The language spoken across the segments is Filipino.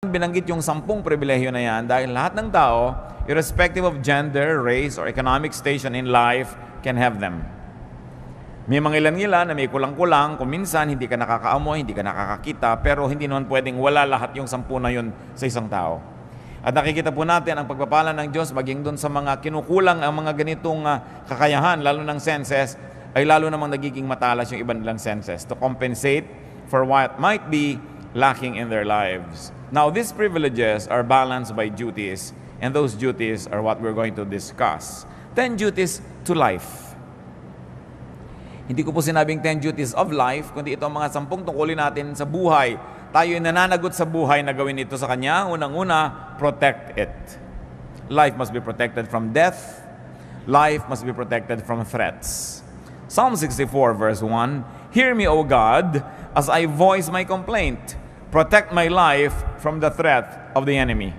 binanggit yung 10 pribilehyo na yan dahil lahat ng tao, irrespective of gender, race, or economic station in life, can have them. May mga ilan-ilan na may kulang-kulang, kung minsan hindi ka nakakaamoy, hindi ka nakakakita, pero hindi naman pwedeng wala lahat yung 10 na yun sa isang tao. At nakikita po natin ang pagpapala ng Diyos maging doon sa mga kinukulang ang mga ganitong kakayahan, lalo ng senses, ay lalo namang nagiging matalas yung iba nilang senses to compensate for what might be lacking in their lives. Now, these privileges are balanced by duties, and those duties are what we're going to discuss. 10 duties to life. Hindi ko po sinabing 10 duties of life, kundi ito ang mga 10 tungkulin natin sa buhay. Tayo ay nananagot sa buhay na gawin ito sa Kanya. Unang-una, protect it. Life must be protected from death. Life must be protected from threats. Psalm 64 verse 1, Hear me, O God, as I voice my complaint. Protect my life from the threat of the enemy.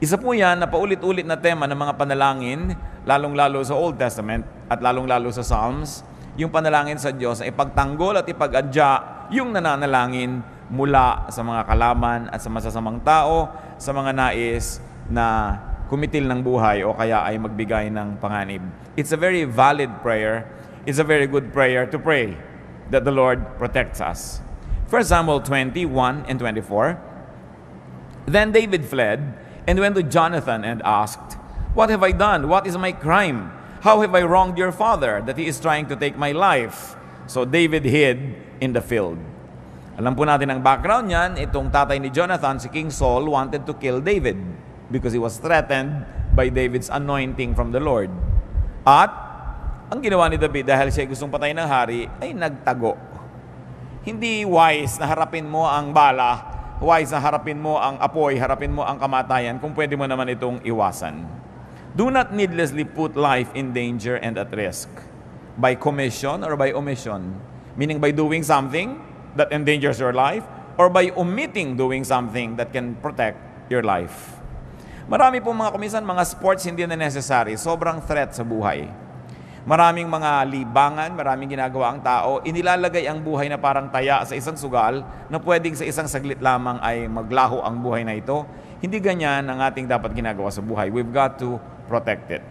Isa po yan na paulit-ulit na tema ng mga panalangin, lalong-lalo sa Old Testament at lalong-lalo sa Psalms, yung panalangin sa Diyos ay ipagtanggol at ipag-adya yung nananalangin mula sa mga kalaman at sa masasamang tao, sa mga nais na kumitil ng buhay o kaya ay magbigay ng panganib. It's a very valid prayer. It's a very good prayer to pray that the Lord protects us. 1 Samuel 21 and 24, Then David fled and went to Jonathan and asked, What have I done? What is my crime? How have I wronged your father that he is trying to take my life? So David hid in the field. Alam po natin ang background niyan, itong tatay ni Jonathan, si King Saul, wanted to kill David because he was threatened by David's anointing from the Lord. At ang ginawa ni David dahil siya gustong patayin ng hari, ay nagtago. Hindi wise na harapin mo ang bala, wise na harapin mo ang apoy, harapin mo ang kamatayan, kung pwede mo naman itong iwasan. Do not needlessly put life in danger and at risk by commission or by omission. Meaning by doing something that endangers your life or by omitting doing something that can protect your life. Marami pong mga kumisan, mga sports hindi na necessary. Sobrang threat sa buhay. Maraming mga libangan, maraming ginagawa ang tao. Inilalagay ang buhay na parang taya sa isang sugal na pwedeng sa isang saglit lamang ay maglaho ang buhay na ito. Hindi ganyan ang ating dapat ginagawa sa buhay. We've got to protect it.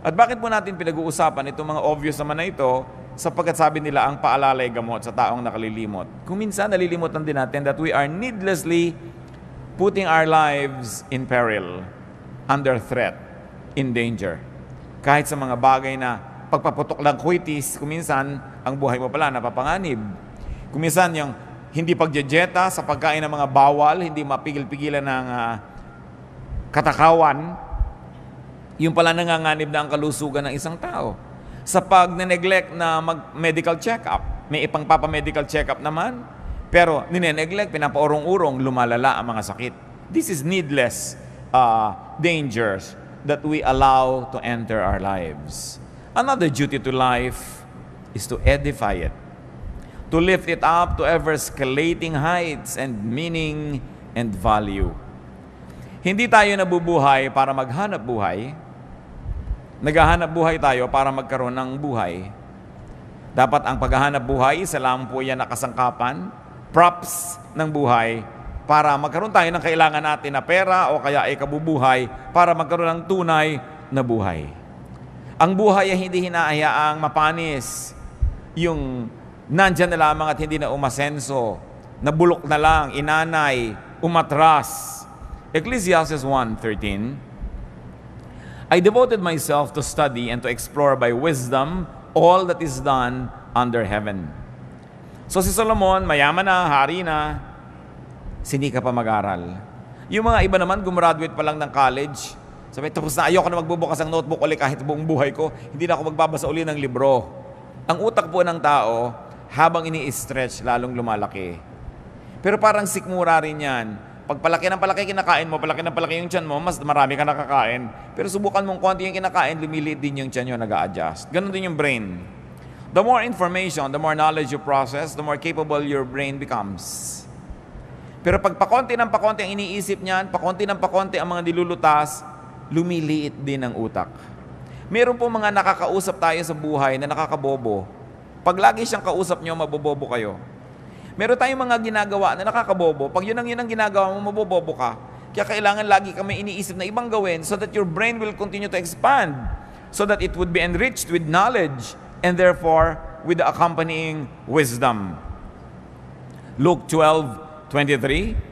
At bakit po natin pinag-uusapan itong mga obvious naman na ito? Sapagkat sabi nila ang paalala ay gamot sa taong nakalilimot. Kung minsan nalilimutan din natin that we are needlessly putting our lives in peril, under threat, in danger. Kahit sa mga bagay na pagpaputok lang kuitis, kung minsan ang buhay mo pala napapanganib. Kung minsan yung hindi pagjejeta sa pagkain ng mga bawal, hindi mapigil-pigilan ng katakawan, yung pala nanganganib na ang kalusugan ng isang tao. Sa pag-neglect na mag-medical check-up, may ipang-papa-medical check-up naman, pero nineneglect, pinapaurong-urong, lumalala ang mga sakit. This is needless dangers that we allow to enter our lives. Another duty to life is to edify it, to lift it up to ever-escalating heights and meaning and value. Hindi tayo nabubuhay para maghanap buhay. Naghahanap buhay tayo para magkaroon ng buhay. Dapat ang paghahanap buhay, isa lang po yan na kasangkapan, props ng buhay, para magkaroon tayo ng kailangan natin na pera o kaya ay kabubuhay para magkaroon ng tunay na buhay. Ang buhay ay hindi hinahayaang mapanis. Yung nandyan na lamang at hindi na umasenso, nabulok na lang, inanay, umatras. Ecclesiastes 1:13, I devoted myself to study and to explore by wisdom all that is done under heaven. So si Solomon, mayaman na, hari na, sinika pa mag-aral. Yung mga iba naman, gumraduate pa lang ng college, sabi, tapos na ayoko na magbubukas ng notebook ulit kahit buong buhay ko, hindi na ako magbabasa uli ng libro. Ang utak po ng tao, habang ini-stretch, lalong lumalaki. Pero parang sikmura rin yan. Pag palaki ng palaki kinakain mo, palaki ng palaki yung tiyan mo, mas marami ka nakakain. Pero subukan mong konti yung kinakain, lumiliit din yung tiyan nyo, nag-a-adjust. Ganon din yung brain. The more information, the more knowledge you process, the more capable your brain becomes. Pero pag pakonti ng pakonti ang iniisip niyan, pakonti ng pakonti ang mga nilulutas, lumiliit din ang utak. Meron po mga nakakausap tayo sa buhay na nakakabobo. Pag lagi siyang kausap nyo, mabobobo kayo. Meron tayong mga ginagawa na nakakabobo. Pag yun ang ginagawa mo, mabobobo ka. Kaya kailangan lagi ka may iniisip na ibang gawin so that your brain will continue to expand, so that it would be enriched with knowledge and therefore with the accompanying wisdom. Luke 12:23.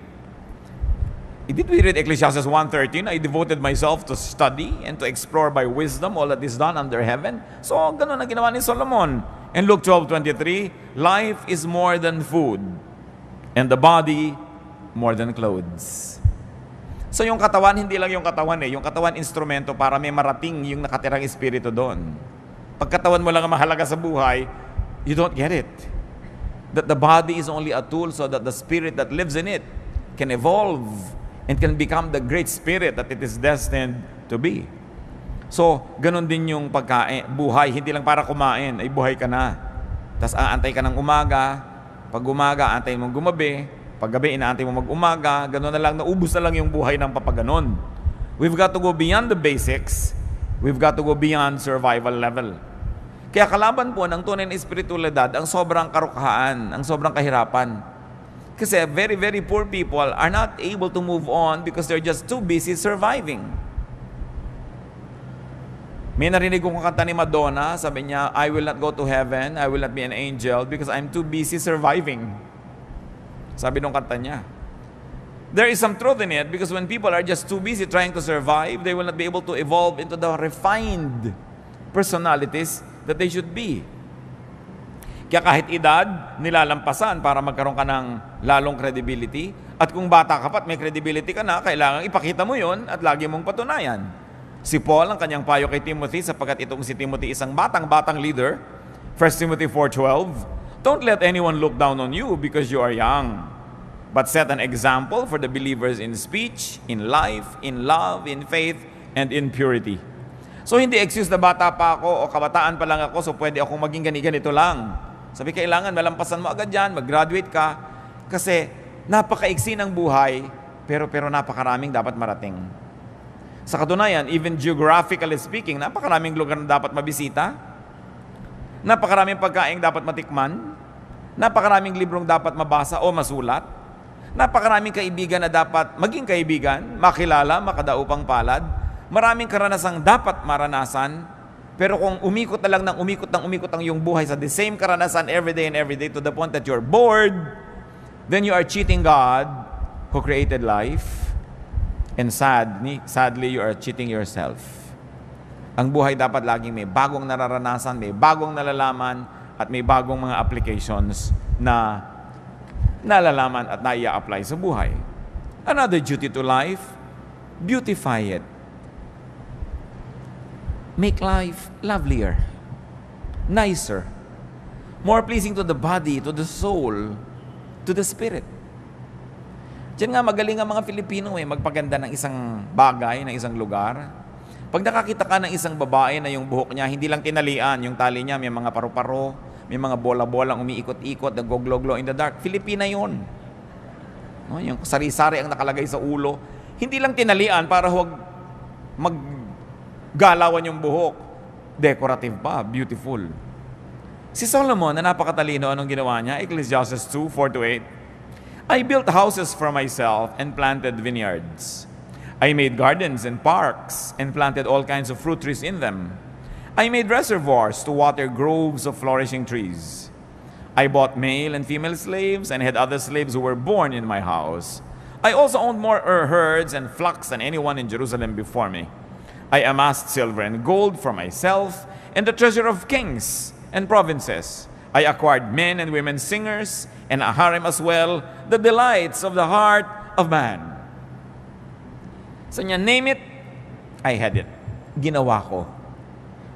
Did we read Ecclesiastes 1:13? I devoted myself to study and to explore by wisdom all that is done under heaven. So, ganun ang ginawa ni Solomon. And Luke 12:23, life is more than food, and the body more than clothes. So, yung katawan, hindi lang yung katawan Yung katawan, instrumento para may marating yung nakatirang espiritu doon. Pag katawan mo lang ang mahalaga sa buhay, you don't get it. That the body is only a tool so that the spirit that lives in it can evolve and can become the great spirit that it is destined to be. So, ganun din yung pagkain, buhay, hindi lang para kumain, ay buhay ka na. Tapos aantay ka ng umaga, pag umaga, antayin mong gumabi, pag gabi, inaantay mo mag-umaga, ganun na lang, naubos na lang yung buhay ng papaganon. We've got to go beyond the basics, we've got to go beyond survival level. Kaya kalaban po ng tunay na espiritualidad, ang sobrang karukahan, ang sobrang kahirapan. Kasi very, very poor people are not able to move on because they're just too busy surviving. May narinig kong kanta ni Madonna, sabi niya, I will not go to heaven, I will not be an angel because I'm too busy surviving. Sabi nung kanta niya. There is some truth in it because when people are just too busy trying to survive, they will not be able to evolve into the refined personalities that they should be. Kaya kahit edad, nilalampasan para magkaroon ka ng lalong credibility. At kung bata ka pa at may credibility ka na, kailangan ipakita mo yon at lagi mong patunayan. Si Paul, ang kanyang payo kay Timothy, sapagkat itong si Timothy isang batang leader, 1 Timothy 4:12, don't let anyone look down on you because you are young, but set an example for the believers in speech, in life, in love, in faith, and in purity. So hindi excuse na bata pa ako o kabataan pa lang ako so pwede akong maging ganito lang. Sabi, kailangan malampasan mo agad yan, mag-graduate ka, kasi napakaiksi ng buhay, pero napakaraming dapat marating. Sa katunayan, even geographically speaking, napakaraming lugar na dapat mabisita, napakaraming pagkain dapat matikman, napakaraming librong dapat mabasa o masulat, napakaraming kaibigan na dapat maging kaibigan, makilala, makadaupang palad, maraming karanasang dapat maranasan. Pero kung umikot na lang ng umikot ang iyong buhay sa the same karanasan every day to the point that you're bored, then you are cheating God who created life. And sadly, you are cheating yourself. Ang buhay dapat laging may bagong nararanasan, may bagong nalalaman, at may bagong mga applications na nalalaman at naia-apply sa buhay. Another duty to life, beautify it. Make life lovelier, nicer, more pleasing to the body, to the soul, to the spirit. Diyan nga magaling ang mga Filipino magpaganda ng isang bagay, ng isang lugar. Pag nakakita ka ng isang babae na yung buhok niya, hindi lang tinalian, yung tali niya, may mga paru-paro, may mga bola-bolang umiikot-ikot, nag-glow-glow in the dark. Filipina yun. No, yung sari-sari ang nakalagay sa ulo. Hindi lang tinalian para huwag galawan yung buhok. Decorative pa, beautiful. Si Solomon, na napakatalino, anong ginawa niya? Ecclesiastes 2:4-8. I built houses for myself and planted vineyards. I made gardens and parks and planted all kinds of fruit trees in them. I made reservoirs to water groves of flourishing trees. I bought male and female slaves and had other slaves who were born in my house. I also owned more herds and flocks than anyone in Jerusalem before me. I amassed silver and gold for myself and the treasure of kings and provinces. I acquired men and women singers and a harem as well, the delights of the heart of man. So niya, name it, I had it. Ginawa ko.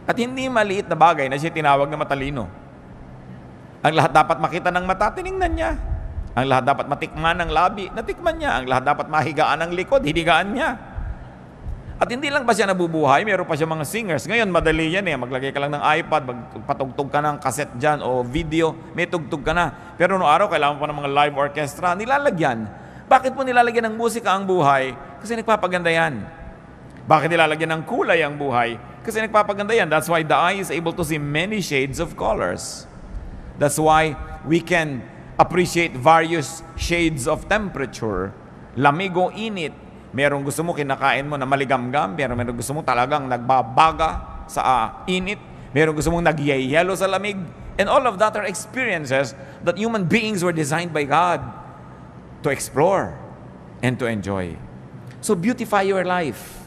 At hindi maliit na bagay na siya tinawag na matalino. Ang lahat dapat makita ng mata, tiningnan niya. Ang lahat dapat matikman ng labi, natikman niya. Ang lahat dapat mahigaan ng likod, hinigaan niya. At hindi lang ba siya nabubuhay, meron pa siya mga singers. Ngayon, madali yan maglagay ka lang ng iPad, magpatugtog ka ng cassette dyan o video, may tugtog ka na. Pero noong araw, kailangan pa ng mga live orchestra, nilalagyan. Bakit po nilalagyan ng musika ang buhay? Kasi nagpapaganda yan. Bakit nilalagyan ng kulay ang buhay? Kasi nagpapaganda yan. That's why the eye is able to see many shades of colors. That's why we can appreciate various shades of temperature. Lamig o init, Merong gusto mo kinakain mo na maligamgam, pero merong gusto mo talagang nagbabaga sa init, merong gusto mong nagyayelo sa lamig. And all of that are experiences that human beings were designed by God to explore and to enjoy. So beautify your life.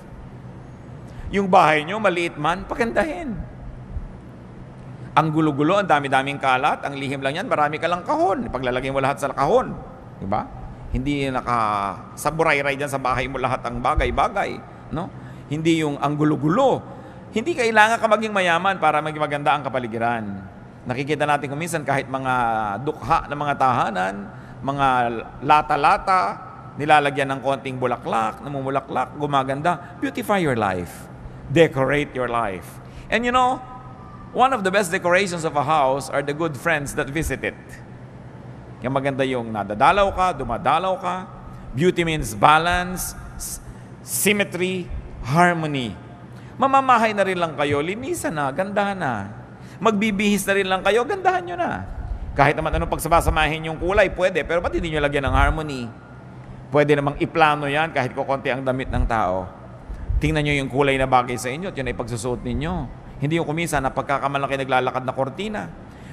Yung bahay nyo, maliit man, pagandahin. Ang gulo-gulo, ang dami-daming kalat, ang lihim lang yan, marami ka lang kahon. Paglalagay mo lahat sa kahon. Diba? Hindi nakasaburay-ray dyan sa bahay mo lahat ang bagay-bagay. No? Hindi yung ang gulo-gulo. Hindi kailangan ka maging mayaman para maging maganda ang kapaligiran. Nakikita natin kung minsan kahit mga dukha ng mga tahanan, mga lata-lata, nilalagyan ng konting bulaklak, namumulaklak, gumaganda. Beautify your life. Decorate your life. And you know, one of the best decorations of a house are the good friends that visit it. Kaya maganda yung nadadalaw ka, dumadalaw ka. Beauty means balance, symmetry, harmony. Mamamahay na rin lang kayo, linisan na, gandahan na. Magbibihis na rin lang kayo, gandahan nyo na. Kahit naman anong pagsabasamahin yung kulay, pwede, pero ba't hindi nyo lagyan ng harmony? Pwede namang iplano yan kahit kukunti ang damit ng tao. Tingnan nyo yung kulay na bagay sa inyo at yun ay pagsusuot ninyo. Hindi yung kumisa na pagkakamalaki naglalakad na kortina.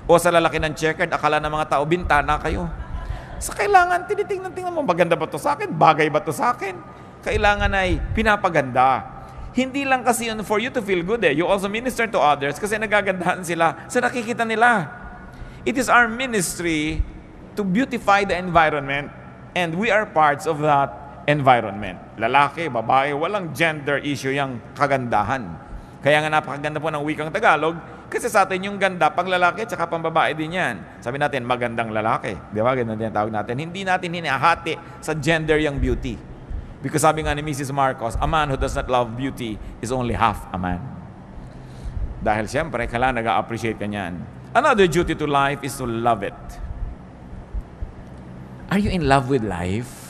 O sa lalaki ng checkered, akala ng mga tao, bintana kayo. Sa kailangan, tinitingnan mo, maganda ba to sa akin? Bagay ba to sa akin? Kailangan ay pinapaganda. Hindi lang kasi yun for you to feel good You also minister to others kasi nagagandahan sila sa nakikita nila. It is our ministry to beautify the environment and we are parts of that environment. Lalaki, babae, walang gender issue yung kagandahan. Kaya nga napakaganda po ng wikang Tagalog kasi sa atin yung ganda pang lalaki at saka pang babae din yan. Sabi natin, magandang lalaki. Di ba? Ganun din tawag natin. Hindi natin hinahati sa gender yung beauty. Because sabi nga ni Mrs. Marcos, a man who does not love beauty is only half a man. Dahil siyempre, kailangan nag-appreciate ka niyan. Another duty to life is to love it. Are you in love with life?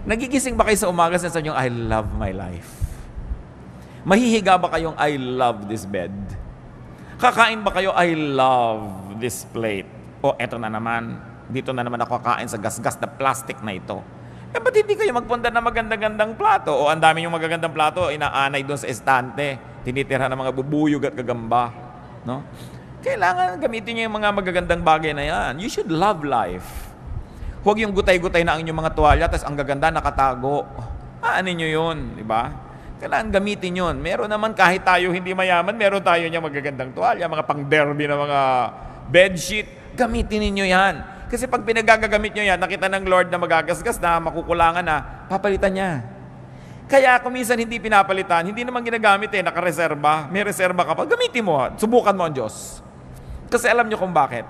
Nagigising ba kayo sa umaga sa sabi niyo, I love my life? Mahihiga ba kayong, I love this bed? Kakain ba kayo, I love this plate? O eto na naman, dito na naman ako kakain sa gas-gas na plastic na ito. Eh, ba't hindi kayo magpunta ng magandang-gandang plato? O ang dami yung magagandang plato, inaanay doon sa estante, tinitira ng mga bubuyog at gagamba. No? Kailangan gamitin niyo yung mga magagandang bagay na yan. You should love life. Huwag yung gutay-gutay na ang inyong mga tuwalya, tapos ang gaganda nakatago. Aanin nyo yun, di ba? Kailangan gamitin yun. Meron naman kahit tayo hindi mayaman, meron tayo niya magagandang tuwalya, mga pang-derby na mga bedsheet. Gamitin ninyo yan. Kasi pag pinagagamit nyo yan, nakita ng Lord na magagasgas na, makukulangan na, papalitan niya. Kaya kung minsan hindi pinapalitan, hindi naman ginagamit nakareserba. May reserba ka pa, gamitin mo. Subukan mo ang Diyos. Kasi alam nyo kung bakit.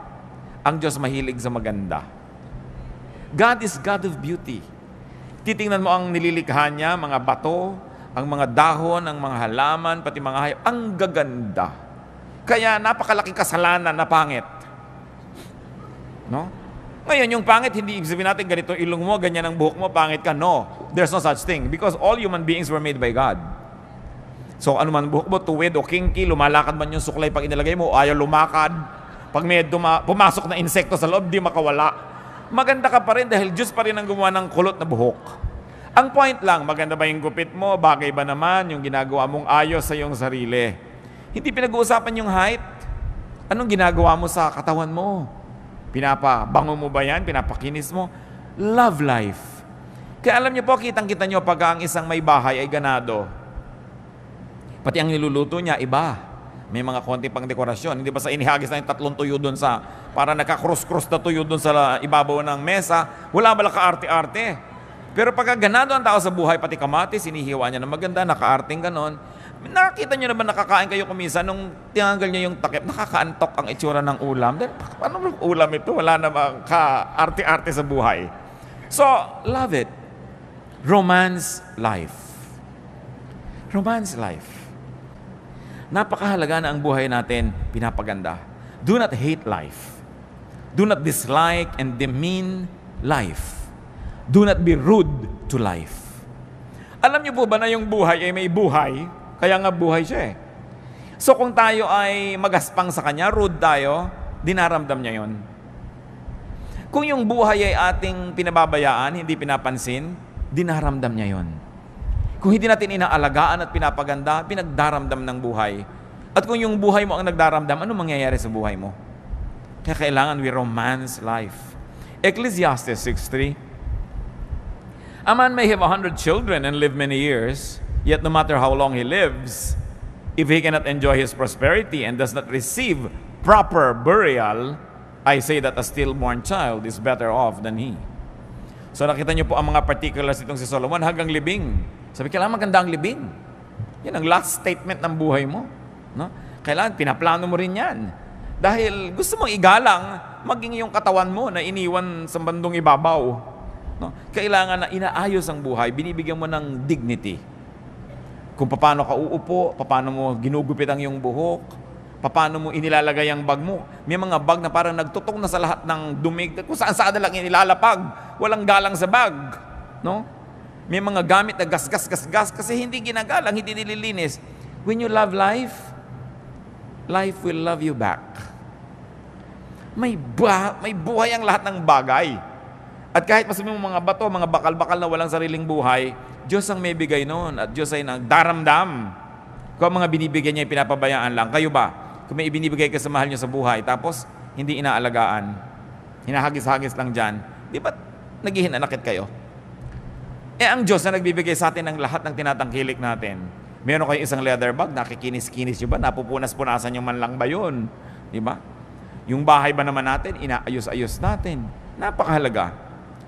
Ang Diyos mahilig sa maganda. God is God of beauty. Titingnan mo ang nililikha niya, mga bato, ang mga dahon, ang mga halaman, pati mga hayop, ang gaganda. Kaya napakalaking kasalanan na pangit. No? Ngayon, yung pangit, hindi ibig sabihin natin ganito ilong mo, ganyan ang buhok mo, pangit ka. No, there's no such thing. Because all human beings were made by God. So, ano man buhok mo, tuwid o kinky, lumalakad man yung suklay pag inilagay mo, o ayaw lumakad. Pag may pumasok na insekto sa loob, di makawala. Maganda ka pa rin dahil Diyos pa rin ang gumawa ng kulot na buhok. Ang point lang, maganda ba yung gupit mo? Bagay ba naman yung ginagawa mong ayos sa iyong sarili? Hindi pinag-uusapan yung height. Anong ginagawa mo sa katawan mo? Pinapabango mo ba yan? Pinapakinis mo? Love life. Kaya alam niyo po, kitang-kita niyo pag ang isang may bahay ay ganado. Pati ang niluluto niya, iba. May mga konti pang dekorasyon. Hindi ba sa inihagis na yung 3 tuyo doon sa, para naka-cross-cross na tuyo doon sa ibabaw ng mesa, wala ba ka-arte-arte? Pero pagka ganado ang tao sa buhay, pati kamatis, sinihiwa niya na maganda, naka-arting ganon. Nakita niyo naman nakakain kayo kumisa, nung tinanggal niya yung takip, nakakaantok ang itsura ng ulam. Then, paano ulam ito? Wala namang ka-arte-arte sa buhay. So, love it. Romance life. Romance life. Napakahalaga na ang buhay natin pinapaganda. Do not hate life. Do not dislike and demean life. Do not be rude to life. Alam niyo po ba na yung buhay ay may buhay? Kaya nga buhay siya eh. So kung tayo ay magaspang sa kanya, rude tayo, dinaramdam niya yon. Kung yung buhay ay ating pinababayaan, hindi pinapansin, dinaramdam niya yon. Kung hindi natin inaalagaan at pinapaganda, pinagdaramdam ng buhay. At kung yung buhay mo ang nagdaramdam, ano mangyayari sa buhay mo? Kaya kailangan we romance life. Ecclesiastes 6:3. A man may have 100 children and live many years, yet no matter how long he lives, if he cannot enjoy his prosperity and does not receive proper burial, I say that a stillborn child is better off than he. So nakita niyo po ang mga particulars itong si Solomon hanggang libing. Sabi, kailangan maganda ang libing. Yan ang last statement ng buhay mo. No? Kailangan, pinaplano mo rin yan. Dahil gusto mong igalang, maging yung katawan mo na iniwan sa bandong ibabaw. No? Kailangan na inaayos ang buhay, binibigyan mo ng dignity. Kung paano ka uupo, paano mo ginugupit ang iyong buhok, paano mo inilalagay ang bag mo. May mga bag na parang nagtutok na sa lahat ng dumig, kung saan na lang inilalapag, walang galang sa bag. No? May mga gamit na gas kasi hindi ginagalang, hindi nililinis. When you love life, life will love you back. May buhay ang lahat ng bagay. At kahit masabi mo mga bato, mga bakal-bakal na walang sariling buhay, Diyos ang may bigay noon at Diyos ay nagdaramdam. Kung mga binibigyan niya, pinapabayaan lang. Kayo ba? Kung may ibinibigay ka sa mahal niyo sa buhay, tapos hindi inaalagaan, hinahagis-hagis lang dyan, di ba naghihinanakit kayo? Ang Diyos na nagbibigay sa atin ng lahat ng tinatangkilik natin. Meron kayong isang leather bag, nakikinis-kinis nyo ba? Napupunas-punasan nyo man lang ba yun? Di ba? Yung bahay ba naman natin, inaayos-ayos natin. Napakahalaga.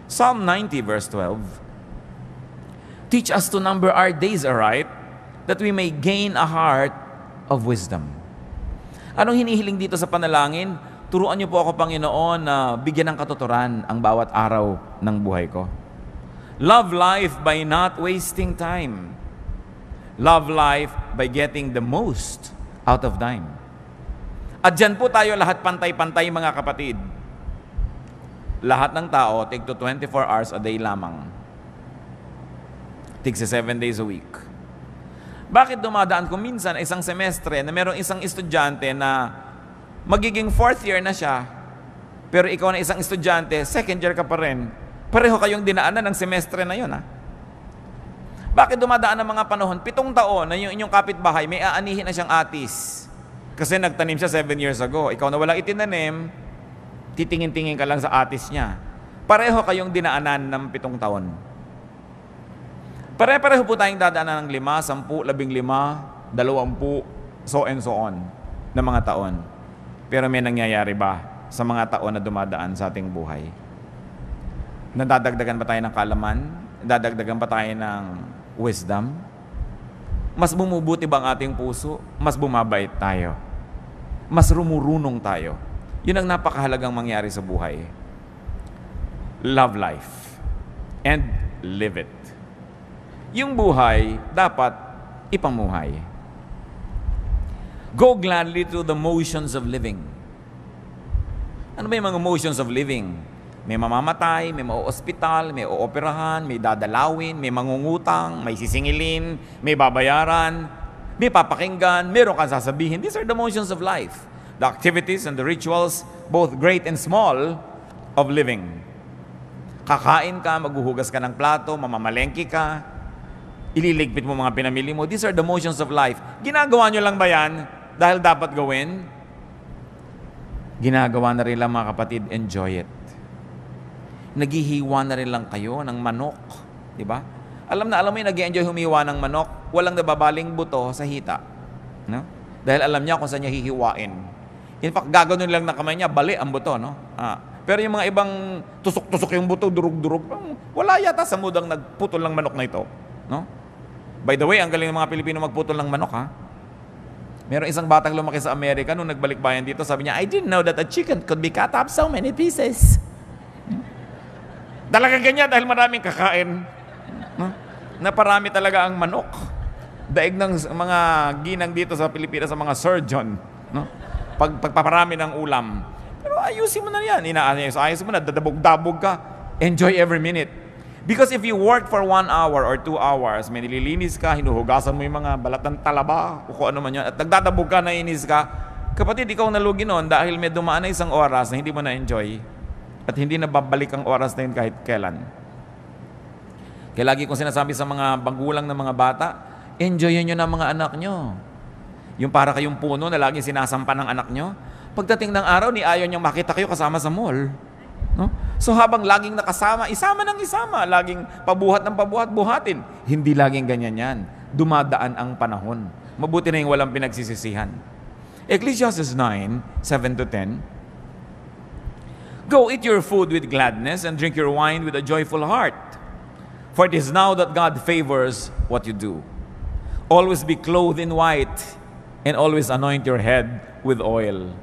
Psalm 90 verse 12. Teach us to number our days aright, that we may gain a heart of wisdom. Anong hinihiling dito sa panalangin? Turuan niyo po ako, Panginoon, na bigyan ng katuturan ang bawat araw ng buhay ko. Love life by not wasting time. Love life by getting the most out of time. At dyan po tayo lahat pantay-pantay, mga kapatid. Lahat ng tao, tig to 24 hours a day lamang. Tig 7 days a week. Bakit dumadaan ko minsan isang semestre na merong isang estudyante na magiging 4th year na siya, pero ikaw na isang estudyante, 2nd year ka pa rin, pareho kayong dinaanan ng semestre na yun, ha? Bakit dumadaan ng mga panahon? 7 taon na yung inyong kapitbahay, may aanihin na siyang atis. Kasi nagtanim siya 7 years ago. Ikaw na walang itinanim, titingin-tingin ka lang sa atis niya. Pareho kayong dinaanan ng 7 taon. Pare-pareho po tayong dadaanan ng 5, 10, 15, 20, so and so on, na mga taon. Pero may nangyayari ba sa mga taon na dumadaan sa ating buhay? Nadadagdagan ba tayo ng kaalaman? Nadadagdagan ba tayo ng wisdom? Mas bumubuti ba ang ating puso? Mas bumabait tayo? Mas rumurunong tayo? Yun ang napakahalagang mangyari sa buhay. Love life and live it. Yung buhay dapat ipamuhay. Go gladly through the motions of living. Ano ba yung mga motions of living? May mamamatay, may mauospital, may ooperahan, may dadalawin, may mangungutang, may sisingilin, may babayaran, may papakinggan, meron kang sasabihin. These are the motions of life. The activities and the rituals, both great and small, of living. Kakain ka, maghuhugas ka ng plato, mamamalengke ka, ililigpit mo mga pinamili mo. These are the motions of life. Ginagawa nyo lang ba yan dahil dapat gawin? Ginagawa na rin lang, mga kapatid, enjoy it. Naghihiwa na rin lang kayo ng manok. Di ba? Alam mo yung nag-enjoy humiwa ng manok, walang nababaling buto sa hita. No? Dahil alam niya kung saan niya hihiwain. In fact, gagawin lang na kamay niya, bali ang buto. No? Pero yung mga ibang tusok-tusok yung buto, durug-durug, wala yata sa mudang nagputol ng manok na ito. No? By the way, ang galing ng mga Pilipino magputol ng manok, ha? Meron isang batang lumaki sa Amerika nung nagbalik bayan dito, sabi niya, I didn't know that a chicken could be cut up so many pieces. Talagang ganyan dahil maraming kakain. No? Naparami talaga ang manok. Daig ng mga ginang dito sa Pilipinas sa mga surgeon. No? Pagpaparami ng ulam. Pero ayusin mo na yan. Ayusin mo na, dadabog-dabog ka. Enjoy every minute. Because if you work for 1 hour or 2 hours, may nililinis ka, hinuhugasan mo yung mga balat ng talaba, o kung ano man yan, at nagdadabog ka, nainis ka, kapatid, ikaw nalugi nun dahil may dumaan na isang oras na hindi mo na-enjoy at hindi na babalik ang oras na yun kahit kailan. Kaya lagi kong sinasabi sa mga magulang ng mga bata, enjoyin nyo na mga anak nyo. Yung para kayong puno na laging sinasampa ng anak nyo, pagdating ng araw, ni ayaw niyang makita kayo kasama sa mall. No? So habang laging nakasama, isama ng isama, laging pabuhat ng pabuhat, buhatin. Hindi laging ganyan yan. Dumadaan ang panahon. Mabuti na yung walang pinagsisisihan. Ecclesiastes 9, 7-10, Go eat your food with gladness and drink your wine with a joyful heart. For it is now that God favors what you do. Always be clothed in white and always anoint your head with oil.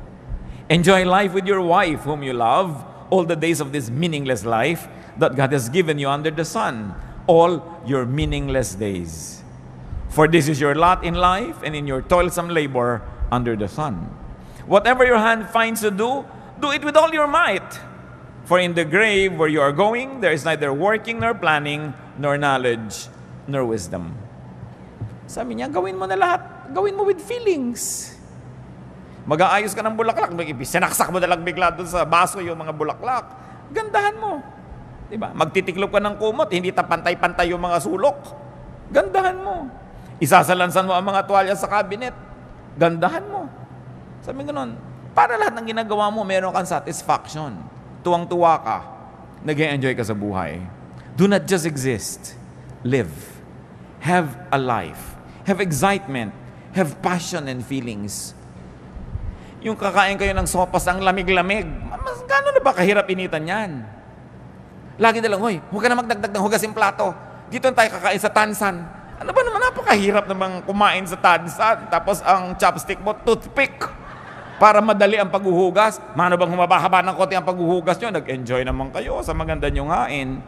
Enjoy life with your wife whom you love all the days of this meaningless life that God has given you under the sun, all your meaningless days. For this is your lot in life and in your toilsome labor under the sun. Whatever your hand finds to do, do it with all your might. For in the grave where you are going, there is neither working nor planning, nor knowledge, nor wisdom. Sabi niya, gawin mo na lahat. Gawin mo with feelings. Mag-aayos ka ng bulaklak, sinaksak mo na lang bigla doon sa baso yung mga bulaklak. Gandahan mo. Diba? Magtitiklop ka ng kumot, hindi pantay-pantay yung mga sulok. Gandahan mo. Isasalansan mo ang mga tuwalya sa cabinet. Gandahan mo. Sabi gano'n, para lahat ng ginagawa mo, meron kang satisfaction. Tuwang-tuwa ka. Nag-enjoy ka sa buhay. Do not just exist. Live. Have a life. Have excitement. Have passion and feelings. Yung kakain kayo ng sopas ang lamig-lamig, mas gano'n na ba kahirap initan yan? Lagi na lang, hoy, huwag ka na magdagdag ng hugas yung plato. Dito tayo kakain sa tansan. Ano ba naman, napakahirap namang kumain sa tansan. Tapos ang chopstick mo, toothpick. Para madali ang paghuhugas. Mano bang humabahaba ng konti ang paghuhugas nyo? Nag-enjoy naman kayo sa maganda nyong hain.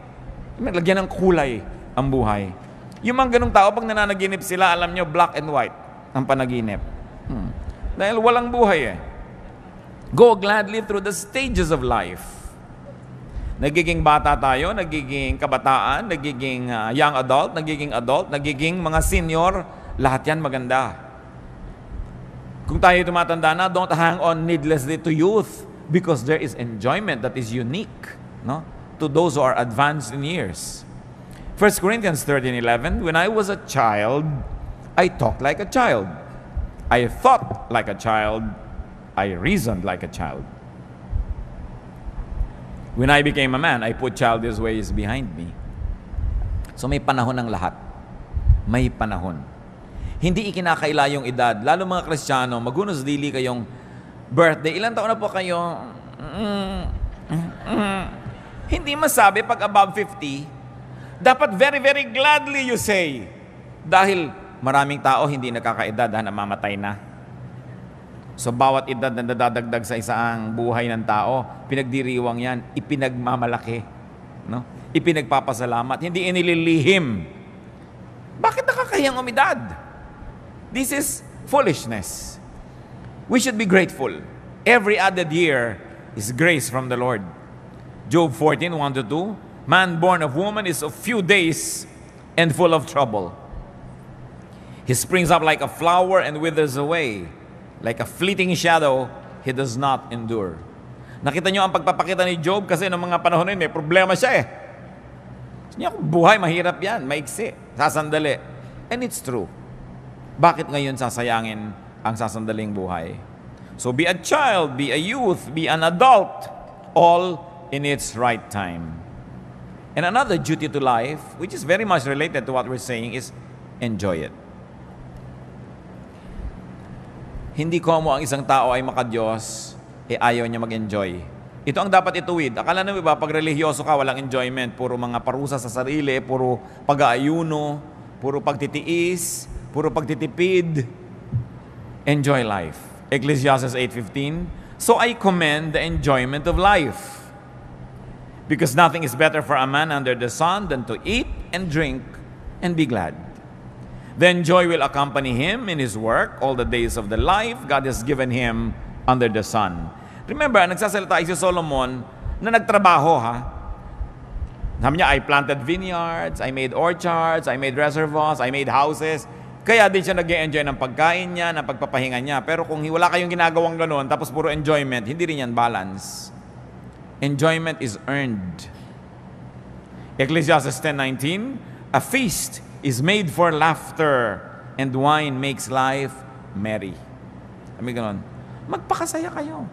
Lagyan ng kulay ang buhay. Yung mga ganong tao, pag nananaginip sila, alam nyo, black and white ang panaginip. Dahil walang buhay eh. Go gladly through the stages of life. Nagiging bata tayo, nagiging kabataan, nagiging young adult, nagiging mga senior, lahat yan maganda. Kung tayo tumatanda na, don't hang on needlessly to youth because there is enjoyment that is unique, no, to those who are advanced in years. 1 Corinthians 13:11, when I was a child, I talked like a child. I thought like a child. I reasoned like a child. When I became a man, I put childish ways behind me. So may panahon ng lahat. May panahon. Hindi ikinakaila yung edad. Lalo mga Kristiyano, magunos dili kayong birthday. Ilan taon na po kayo? Hindi masabi pag above 50. Dapat very, very gladly you say. Dahil maraming tao hindi nakakaedad na mamatay na. So bawat edad na nadadagdag sa isang buhay ng tao, pinagdiriwang yan, ipinagmamalaki, no? Ipinagpapasalamat, hindi inililihim. Bakit nakakahiyang umidad? This is foolishness. We should be grateful. Every added year is grace from the Lord. Job 14:1-2, man born of woman is of few days and full of trouble. He springs up like a flower and withers away. Like a fleeting shadow, he does not endure. Nakita nyo ang pagpapakita ni Job kasi noong mga panahon yun, may problema siya eh. Niya, buhay, mahirap yan, maiksi, sasandali. And it's true. Bakit ngayon sasayangin ang sasandaling buhay? So be a child, be a youth, be an adult, all in its right time. And another duty to life, which is very much related to what we're saying, is enjoy it. Hindi komo ang isang tao ay makadiyos, ayaw niya mag-enjoy. Ito ang dapat ituwid. Akala nyo ba, pag religyoso ka, walang enjoyment. Puro mga parusa sa sarili, puro pag-aayuno, puro pagtitiis, puro pagtitipid. Enjoy life. Ecclesiastes 8:15, so I commend the enjoyment of life. Because nothing is better for a man under the sun than to eat and drink and be glad. Then joy will accompany him in his work all the days of the life God has given him under the sun. Remember, nagsasalita si Solomon na nagtrabaho ha. Sabi niya, I planted vineyards, I made orchards, I made reservoirs, I made houses. Kaya din siya nag-enjoy ng pagkain niya, ng pagpapahinga niya. Pero kung wala kayong ginagawang gano'n, tapos puro enjoyment, hindi rin yan balance. Enjoyment is earned. Ecclesiastes 10:19, A feast is made for laughter, and wine makes life merry. Sabi ganon, magpakasaya kayo.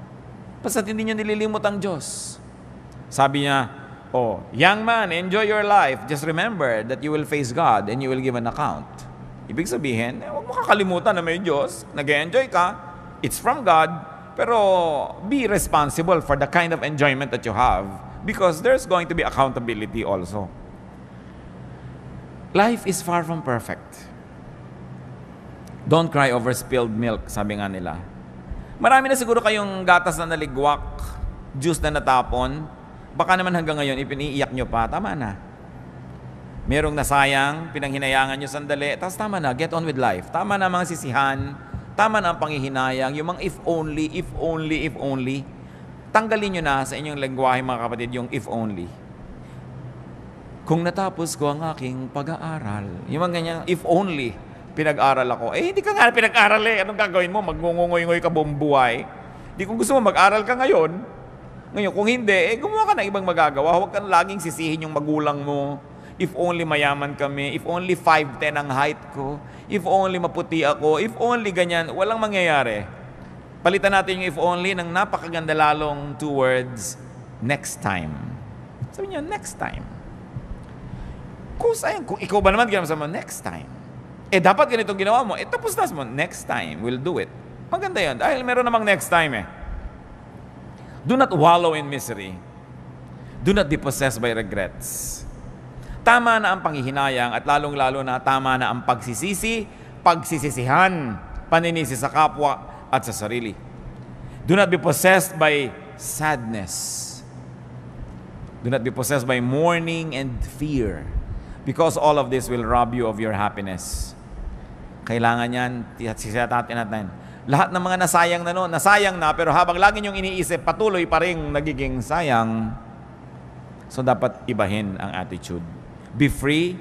Basta hindi nyo nililimot ang Diyos. Sabi niya, young man, enjoy your life. Just remember that you will face God and you will give an account. Ibig sabihin, huwag mo kakalimutan na may Diyos. Nag-enjoy ka. It's from God. Pero be responsible for the kind of enjoyment that you have because there's going to be accountability also. Life is far from perfect. Don't cry over spilled milk, sabi nga nila. Marami na siguro kayong gatas na naligwak, juice na natapon. Baka naman hanggang ngayon, ipiniiyak nyo pa, tama na. Merong nasayang, pinanghinayangan nyo sandali, tapos tama na, get on with life. Tama na mga sisihan, tama na ang panghihinayang, yung mga if only, if only, if only. Tanggalin nyo na sa inyong lengguwahe mga kapatid yung if only. Kung natapos ko ang aking pag-aaral, yung mga ganyan, if only, pinag-aral ako. Hindi ka nga pinag-aral eh. Anong gagawin mo? Magngungungoy-ngoy ka buong buhay. Di kung gusto mo mag-aral ka ngayon, kung hindi, gumawa ka ng ibang magagawa. Huwag kang laging sisihin yung magulang mo. If only mayaman kami. If only 5'10" ang height ko. If only maputi ako. If only ganyan. Walang mangyayari. Palitan natin yung if only ng napakaganda lalong 2 words, next time. Sabi niya, next time. Kung ikaw ba naman ginawa mo, next time. Dapat ganitong ginawa mo. Tapos na mo, next time, we'll do it. Maganda yun. Dahil meron namang next time eh. Do not wallow in misery. Do not be possessed by regrets. Tama na ang panghihinayang at lalong-lalo na tama na ang pagsisisi, pagsisisihan, paninisi sa kapwa at sa sarili. Do not be possessed by sadness. Do not be possessed by mourning and fear. Because all of this will rob you of your happiness. Kailangan yan, sisitatin natin. Lahat ng mga nasayang na, pero habang lagi niyong iniisip, patuloy pa rin nagiging sayang. So dapat ibahin ang attitude. Be free,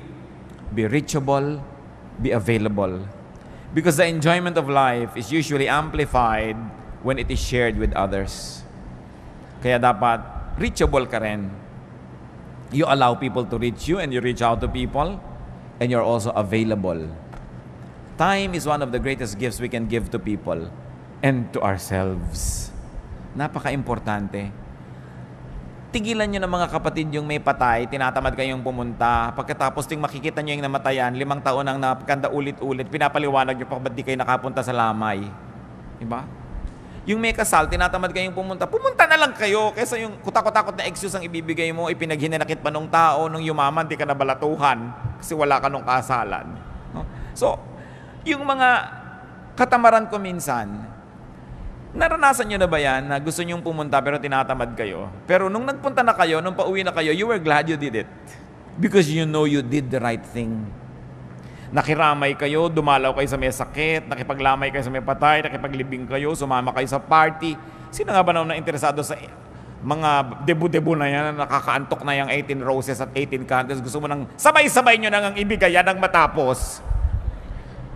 be reachable, be available. Because the enjoyment of life is usually amplified when it is shared with others. Kaya dapat reachable ka rin. You allow people to reach you and you reach out to people and you're also available. Time is one of the greatest gifts we can give to people and to ourselves. Napaka-importante. Tigilan nyo ng mga kapatid yung may patay, tinatamad kayong pumunta. Pagkatapos ting makikita nyo yung namatayan, 5 taon ang napakanda ulit-ulit, pinapaliwanag nyo pa ba't di kayo nakapunta sa lamay. Diba? Yung may kasal, tinatamad kayong pumunta na lang kayo kaysa yung kutakot-takot na excuse ang ibibigay mo, ipinaghinanakit pa nung tao, nung yumaman, di ka nabalatuhan kasi wala ka nung kasalan. No? So, yung mga katamaran ko minsan, naranasan nyo na ba yan na gusto nyong pumunta pero tinatamad kayo? Pero nung nagpunta na kayo, nung pauwi na kayo, you were glad you did it. Because you know you did the right thing. Nakiramay kayo, dumalaw kayo sa may sakit, nakipaglamay kayo sa may patay, nakipaglibing kayo, sumama kayo sa party. Sino nga ba na interesado sa mga debu-debu na yan, nakakaantok na yung 18 roses at 18 candles? Gusto mo nang sabay-sabay nyo nang ibigay yan ang matapos.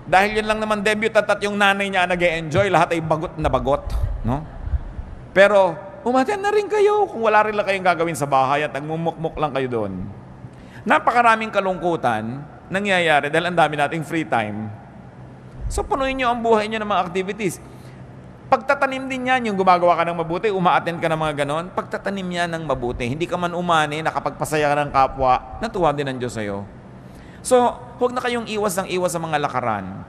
Dahil yun lang naman debut at yung nanay niya nag-e-enjoy, lahat ay bagot na bagot. No? Pero umaten na rin kayo kung wala rin lang kayong gagawin sa bahay at nagmumukmuk lang kayo doon. Napakaraming kalungkutan nangyayari dahil ang dami nating free time. So punuin nyo ang buhay nyo ng mga activities. Pagtatanim din yan, yung gumagawa ka ng mabuti, umaattend ka ng mga ganon, pagtatanim yan ng mabuti. Hindi ka man umani, nakapagpasaya ka ng kapwa, natuwa din ang Diyos sa'yo. So, huwag na kayong iwas sa mga lakaran.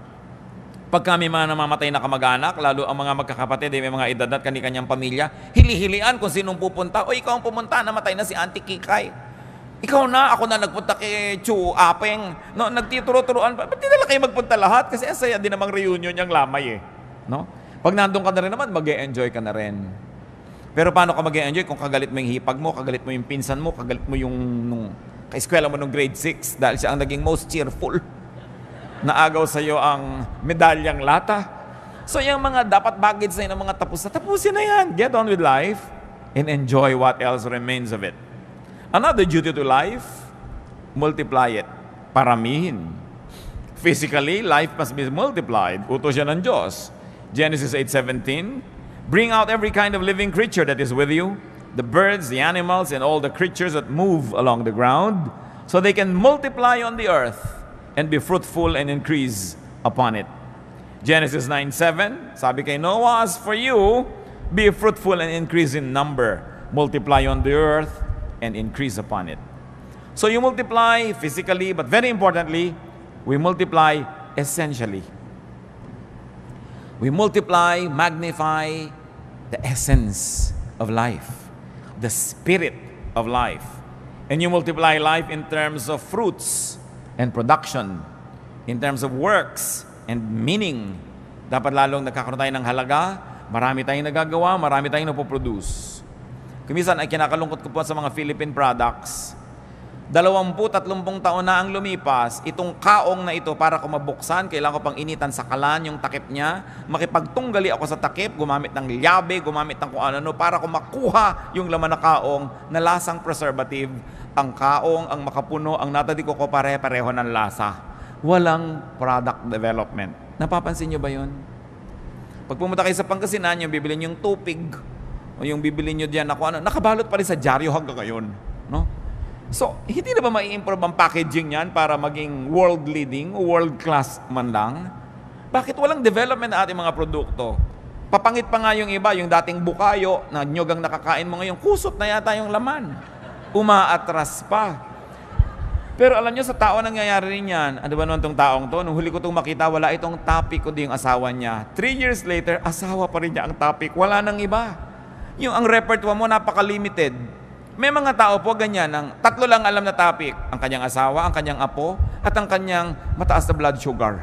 Pag kami mga namamatay na kamag-anak, lalo ang mga magkakapatid, may mga edad at kani-kanyang pamilya, hili-hilian kung sinong pupunta. O ikaw ang pumunta, namatay na si Auntie Kikay. Ikaw na, ako na nagpunta kay Chu Apeng. No, nagtituro-turuan. Ba't di nila kayo magpunta lahat? Kasi asaya din namang reunion yung lamay eh. No? Pag nandun ka na rin naman, mag-e-enjoy ka na rin. Pero paano ka mag-e-enjoy kung kagalit mo yung hipag mo, kagalit mo yung pinsan mo, kagalit mo yung kaeskwela mo nung grade 6 dahil siya ang naging most cheerful. Naagaw sa iyo ang medalyang lata. So yung mga dapat baggage na yun, ng mga tapusin na yan. Get on with life and enjoy what else remains of it. Another duty to life, multiply it. Paramihin. Physically, life must be multiplied. Utos yan ng Diyos. Genesis 8:17, bring out every kind of living creature that is with you, the birds, the animals, and all the creatures that move along the ground, so they can multiply on the earth and be fruitful and increase upon it. Genesis 9:7, sabi kay Noah, as for you, be fruitful and increase in number, multiply on the earth and increase upon it. So you multiply physically, but very importantly, we multiply essentially. We multiply, magnify the essence of life, the spirit of life. And you multiply life in terms of fruits and production, in terms of works and meaning. Dapat lalong nagkakaroon tayo ng halaga, marami tayong nagagawa, marami tayong napoproduce. Kumisan ay kinakalungkot ko po sa mga Philippine products. 20-30 taon na ang lumipas, itong kaong na ito para ko mabuksan, kailangan ko pang initan sa kalan yung takip niya, makipagtunggali ako sa takip, gumamit ng liyabe, gumamit ng kung ano, para ko makuha yung laman na kaong na lasang preservative. Ang kaong, ang makapuno, ang natadiko ko pare-pareho ng lasa. Walang product development. Napapansin nyo ba yun? Pag pumunta kayo sa Pangasinan, yung bibili nyo yung tupig, o yung bibili nyo diyan ako, nakabalot pa rin sa dyaryo hanggang ngayon. No? So, hindi na ba mai-improve ang packaging yan para maging world-leading o world-class man lang? Bakit walang development na ating mga produkto? Papangit pa nga yung iba, yung dating bukayo na nyugang nakakain mo ngayon, kusot na yata yung laman. Umaatras pa. Pero alam nyo, sa tao nangyayari rin yan. Ano ba naman itong taong to? Nung huli ko itong makita, wala itong topic, kundi yung asawa niya. 3 years later, asawa pa rin niya ang topic. Wala nang iba. Yung ang repertoire mo, napaka-limited. May mga tao po ganyan, ang 3 lang alam na topic. Ang kanyang asawa, ang kanyang apo, at ang kanyang mataas na blood sugar.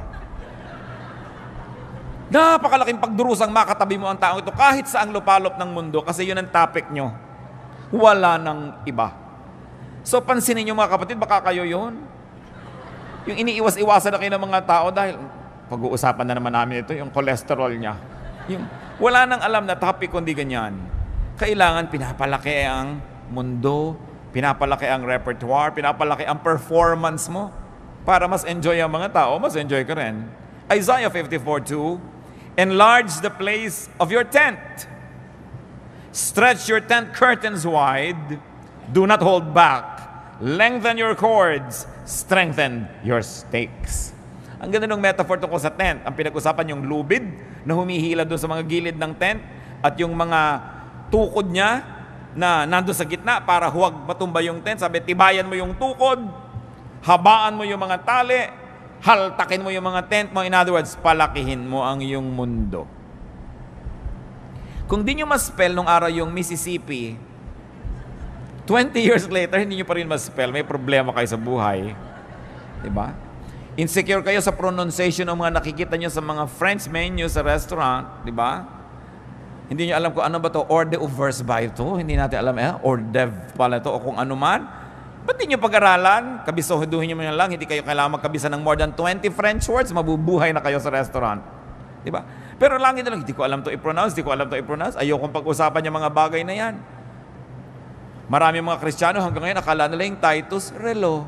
Napakalaking pagdurusang makatabi mo ang taong ito kahit sa ang lupalop ng mundo kasi yun ang topic nyo. Wala nang iba. So pansinin nyo mga kapatid, baka kayo yun. Yung iniiwas-iwasan na kayo ng mga tao dahil pag-uusapan na naman namin ito, yung cholesterol niya. Yung, wala nang alam na topic kundi ganyan. Kailangan pinapalaki ang mundo, pinapalaki ang repertoire, pinapalaki ang performance mo para mas enjoy ang mga tao, mas enjoy ka rin. Isaiah 54:2, enlarge the place of your tent. Stretch your tent curtains wide. Do not hold back. Lengthen your cords. Strengthen your stakes. Ang ganda ng metaphor tungkol sa tent. Ang pinag-usapan yung lubid na humihila doon sa mga gilid ng tent at yung mga tukod niya na nandun sa gitna para huwag matumba yung tent. Sabi, tibayan mo yung tukod, habaan mo yung mga tali, haltakin mo yung mga tent mo. In other words, palakihin mo ang iyong mundo. Kung di nyo ma-spell nung araw yung Mississippi, 20 years later, hindi nyo pa rin ma-spell. May problema kayo sa buhay. Diba? Insecure kayo sa pronunciation ng mga nakikita nyo sa mga French menu sa restaurant. Diba? Hindi nyo alam kung ano ba ito, hors d'oeuvres ba ito? Hindi natin alam, hors d'oeuvre pala ito o kung ano man. Ba't di nyo pag-aralan? Kabisaduhin nyo lang, hindi kayo kailangan magkabisa ng more than 20 French words, mabubuhay na kayo sa restaurant. Diba? Pero lang ito lang, hindi ko alam ito i-pronounce, ayokong pag-usapan yung mga bagay na yan. Marami mga Kristiyano hanggang ngayon, akala nila yung Titus Relo.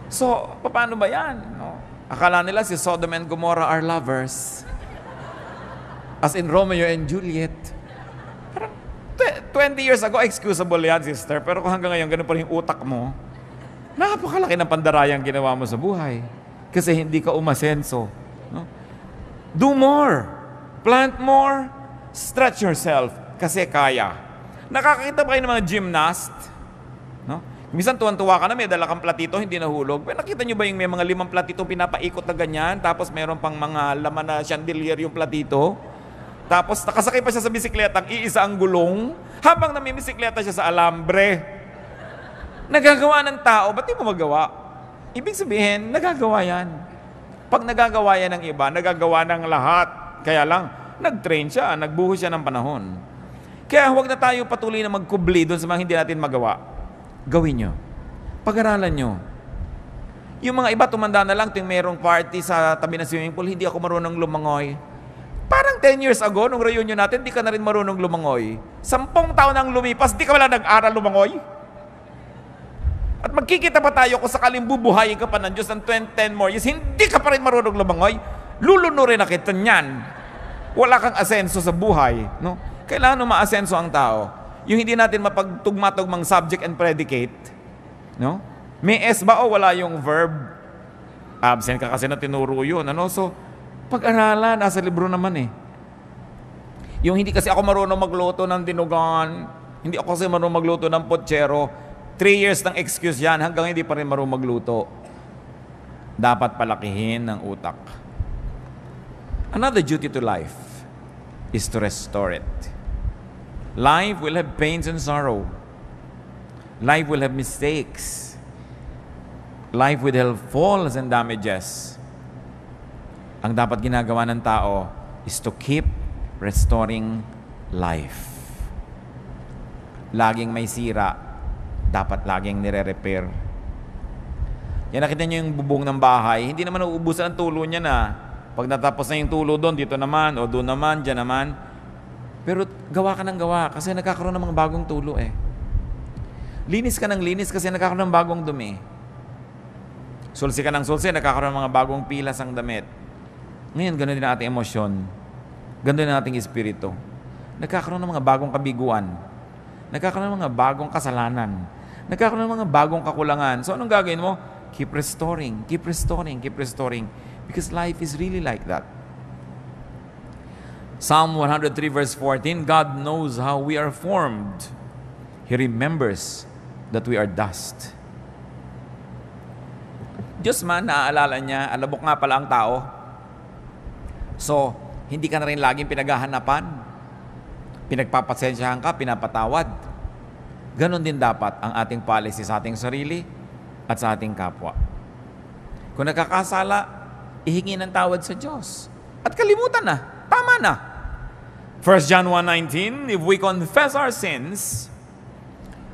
So, paano ba yan? No? Akala nila si Sodom and Gomorrah are lovers. As in Romeo and Juliet. Parang 20 years ago, excusable yan, sister. Pero kung hanggang ngayon, ganun pa rin yung utak mo, napakalaki ng pandarayang ginawa mo sa buhay. Kasi hindi ka umasenso. No? Do more. Plant more. Stretch yourself. Kasi kaya. Nakakita ba kayo ng mga gymnast? No? Minsan tuwan-tuwa ka na, may dala kang platito, hindi nahulog. Pero nakita nyo ba yung may mga 5 platito pinapaikot na ganyan, tapos meron pang mga laman na chandelier yung platito? Tapos nakasakay pa siya sa bisikleta, iisa ang gulong, habang namimisikleta siya sa alambre. Nagagawa ng tao, ba't di mo magawa? Ibig sabihin, nagagawa yan. Pag nagagawa yan ng iba, nagagawa ng lahat. Kaya lang, nag-train siya, nagbuhos siya ng panahon. Kaya huwag na tayo patuloy na magkubli doon sa mga hindi natin magawa. Gawin nyo. Pag-aralan nyo. Yung mga iba, tumanda na lang, tuwing mayroong party sa tabi ng swimming pool, hindi ako marunong lumangoy. Parang 10 years ago, nung reunion natin, di ka na rin marunong lumangoy. 10 taon nang lumipas, di ka wala nag-aral lumangoy. At magkikita pa tayo kung sakaling bubuhayin ka pa ng Diyos ng 10 more years, hindi ka pa rin marunong lumangoy, lulunurin na kita niyan. Wala kang asenso sa buhay. No? Kailangan umaasenso ang tao. yung hindi natin mapagtugma-tugmang subject and predicate, no? May S ba o wala yung verb? Absent ka kasi na tinuro yun, ano? So, pag-aralan, nasa libro naman eh. Yung hindi kasi ako marunong magluto ng dinugan, hindi ako kasi marunong magluto ng potsero, 3 years ng excuse yan, hanggang hindi pa rin marunong magluto. Dapat palakihin ng utak. Another duty to life is to restore it. Life will have pains and sorrow. Life will have mistakes. Life will have falls and damages. Ang dapat ginagawa ng tao is to keep restoring life. Laging may sira, dapat laging nire-repair. Yan, nakita nyo yung bubong ng bahay, hindi naman uubusan ang tulo niya na. Pag natapos na yung tulo doon, dito naman, o doon naman, dyan naman. Pero gawa ka ng gawa kasi nagkakaroon ng mga bagong tulo eh. Linis ka ng linis kasi nagkakaroon ng bagong dumi. Sulsi ka ng sulsi, nagkakaroon ng mga bagong pilas ang damit. Ngayon, ganoon din ang ating emosyon. Ganoon din ang ating espiritu. Nagkakaroon ng mga bagong kabiguan. Nagkakaroon ng mga bagong kasalanan. Nagkakaroon ng mga bagong kakulangan. So, anong gagawin mo? Keep restoring, keep restoring, keep restoring. Because life is really like that. Psalm 103 verse 14, God knows how we are formed. He remembers that we are dust. Diyos man, naaalala niya, alabok nga pala ang tao. So, hindi ka na rin laging pinaghahanapan. Pinagpapasensyahan ka, pinapatawad. Ganon din dapat ang ating policy sa ating sarili at sa ating kapwa. Kung nakakasala, ihingi ng tawad sa Diyos. At kalimutan na. Tama na. 1 John 1:19, if we confess our sins,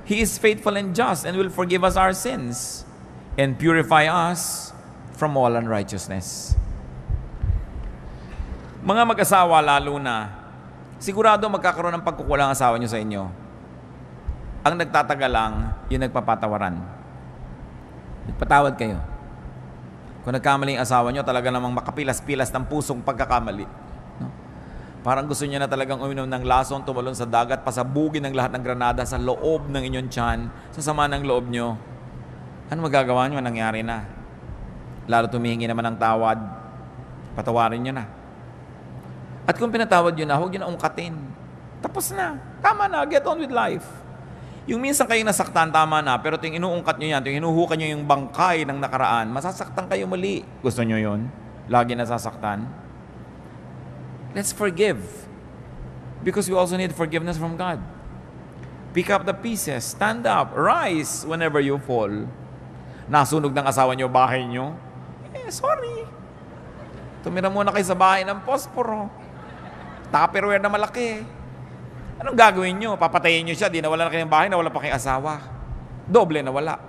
He is faithful and just and will forgive us our sins and purify us from all unrighteousness. Mga mag-asawa lalo na, sigurado magkakaroon ng pagkukulang asawa nyo sa inyo. Ang nagtatagal lang, yung nagpapatawaran. Nagpatawad kayo. Kung nagkamali ang asawa nyo, talaga namang makapilas-pilas ng pusong pagkakamali. No? Parang gusto niya na talagang uminom ng lason, tumalon sa dagat, pasabugin ng lahat ng granada sa loob ng inyong tiyan, sa sama ng loob nyo. Ano magagawa nyo? Nangyari na. Lalo tumihingi naman ng tawad, patawarin nyo na. At kung pinatawad nyo na, huwag nyo na ungkatin. Tapos na. Tama na. Get on with life. Yung minsan kayong nasaktan, tama na, pero yung inuungkat nyo yan, yung hinuhukan nyo yung bangkay ng nakaraan, masasaktan kayo muli. Gusto nyo yun? Lagi nasasaktan? Let's forgive. Because we also need forgiveness from God. Pick up the pieces. Stand up. Rise whenever you fall. Nasunog ng asawa nyo, bahay nyo. Sorry. Tumira muna kayo sa bahay ng posporo. Tupperware na malaki. Anong gagawin nyo? Papatayin nyo siya, di nawala na kayong bahay, nawala pa kayong asawa. Doble nawala.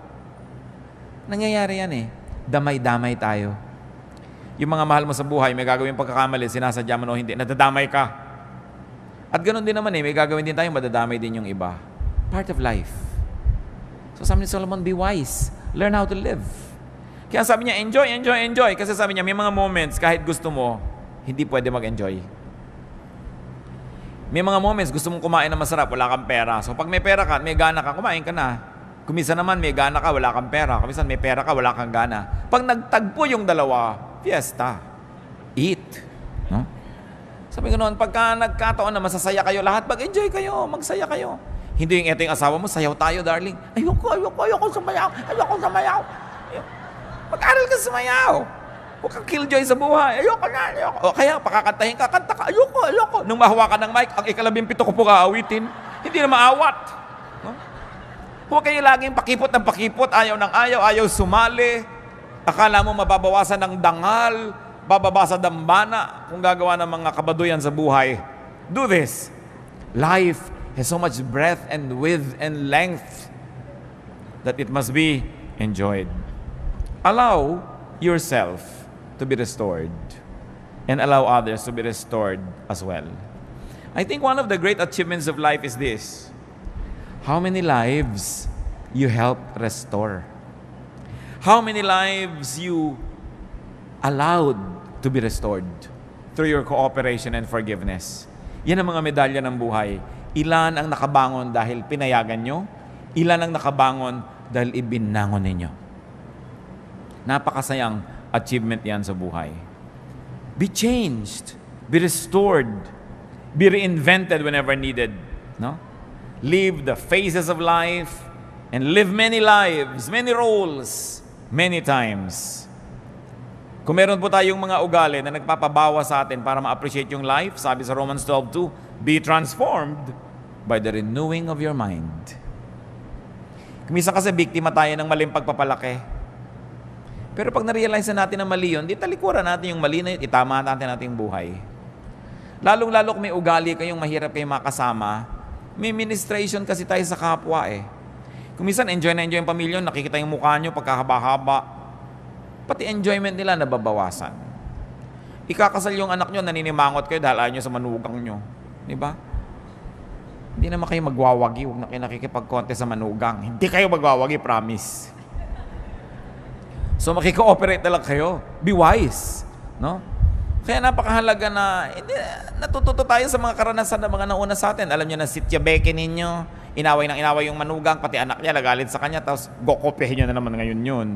Nangyayari yan eh. Damay-damay tayo. Yung mga mahal mo sa buhay, may gagawin pagkakamali, sinasadya mo o hindi, nadadamay ka. At ganoon din naman eh, may gagawin din tayo, madadamay din yung iba. Part of life. So sabi ni Solomon, be wise. Learn how to live. Kaya sabi niya, enjoy, enjoy, enjoy. Kasi sabi niya, may mga moments, kahit gusto mo, hindi pwede mag-enjoy. May mga moments, gusto mong kumain na masarap, wala kang pera. So pag may pera ka, may gana ka, kumain ka na. Kuminsan naman, may gana ka, wala kang pera. Kuminsan, may pera ka, wala kang gana. Pag nagtagpo yung dalawa, fiesta. Eat. No? Sabi ko noon, pagka nagkataon na masasaya kayo, lahat mag-enjoy kayo, magsaya kayo. Hindi yung eto yung asawa mo, sayaw tayo, darling. Ayoko sumayaw. Mag-aral ka sumayaw. Huwag kang killjoy sa buhay. Ayoko na. O kaya, pakakantahin ka, kanta ka. Ayoko. Nung mahawakan ng mic, ang 17 ko po kaawitin. Hindi na maawat. No? Huwag kayo laging pakipot ng pakipot, ayaw ng ayaw sumali. Akala mo mababawasan ng dangal, bababa sa dambana kung gagawa ng mga kabaduyan sa buhay. Do this. Life has so much breadth and width and length that it must be enjoyed. Allow yourself to be restored and allow others to be restored as well. I think one of the great achievements of life is this. How many lives you help restore? How many lives you allowed to be restored through your cooperation and forgiveness? Yan ang mga medalya ng buhay. Ilan ang nakabangon dahil pinayagan nyo? Ilan ang nakabangon dahil ibinangon ninyo? Napakasayang achievement yan sa buhay. Be changed. Be restored. Be reinvented whenever needed. No? Live the phases of life and live many lives, many roles, many times. Kung meron po tayong mga ugali na nagpapabawa sa atin para ma-appreciate yung life, sabi sa Romans 12:2, be transformed by the renewing of your mind. Kumisa kasi biktima tayo ng maling pagpapalaki. Pero pag na-realize na natin na mali yun, di talikuran natin yung mali na yun, itama natin yung buhay. Lalong-lalo kung may ugali kayong mahirap kayong makasama, may ministration kasi tayo sa kapwa eh. Kung minsan enjoy na enjoy yung pamilya, nakikita yung mukha nyo pagkahaba-haba, pati enjoyment nila nababawasan. Ikakasal yung anak nyo, naninimangot kayo dahil ayaw nyo sa manugang nyo. Diba? Hindi naman kayo magwawagi, huwag na kayo nakikipag-contest sa manugang. Hindi kayo magwawagi, promise. So makiko-operate na lang kayo. Be wise. No? Kaya napakahalaga na natututo tayo sa mga karanasan ng mga nauna sa atin. Alam nyo na sityabeke ninyo, inaway yung manugang, pati anak niya, lagalit sa kanya, tapos gokopihin nyo na naman ngayon yun.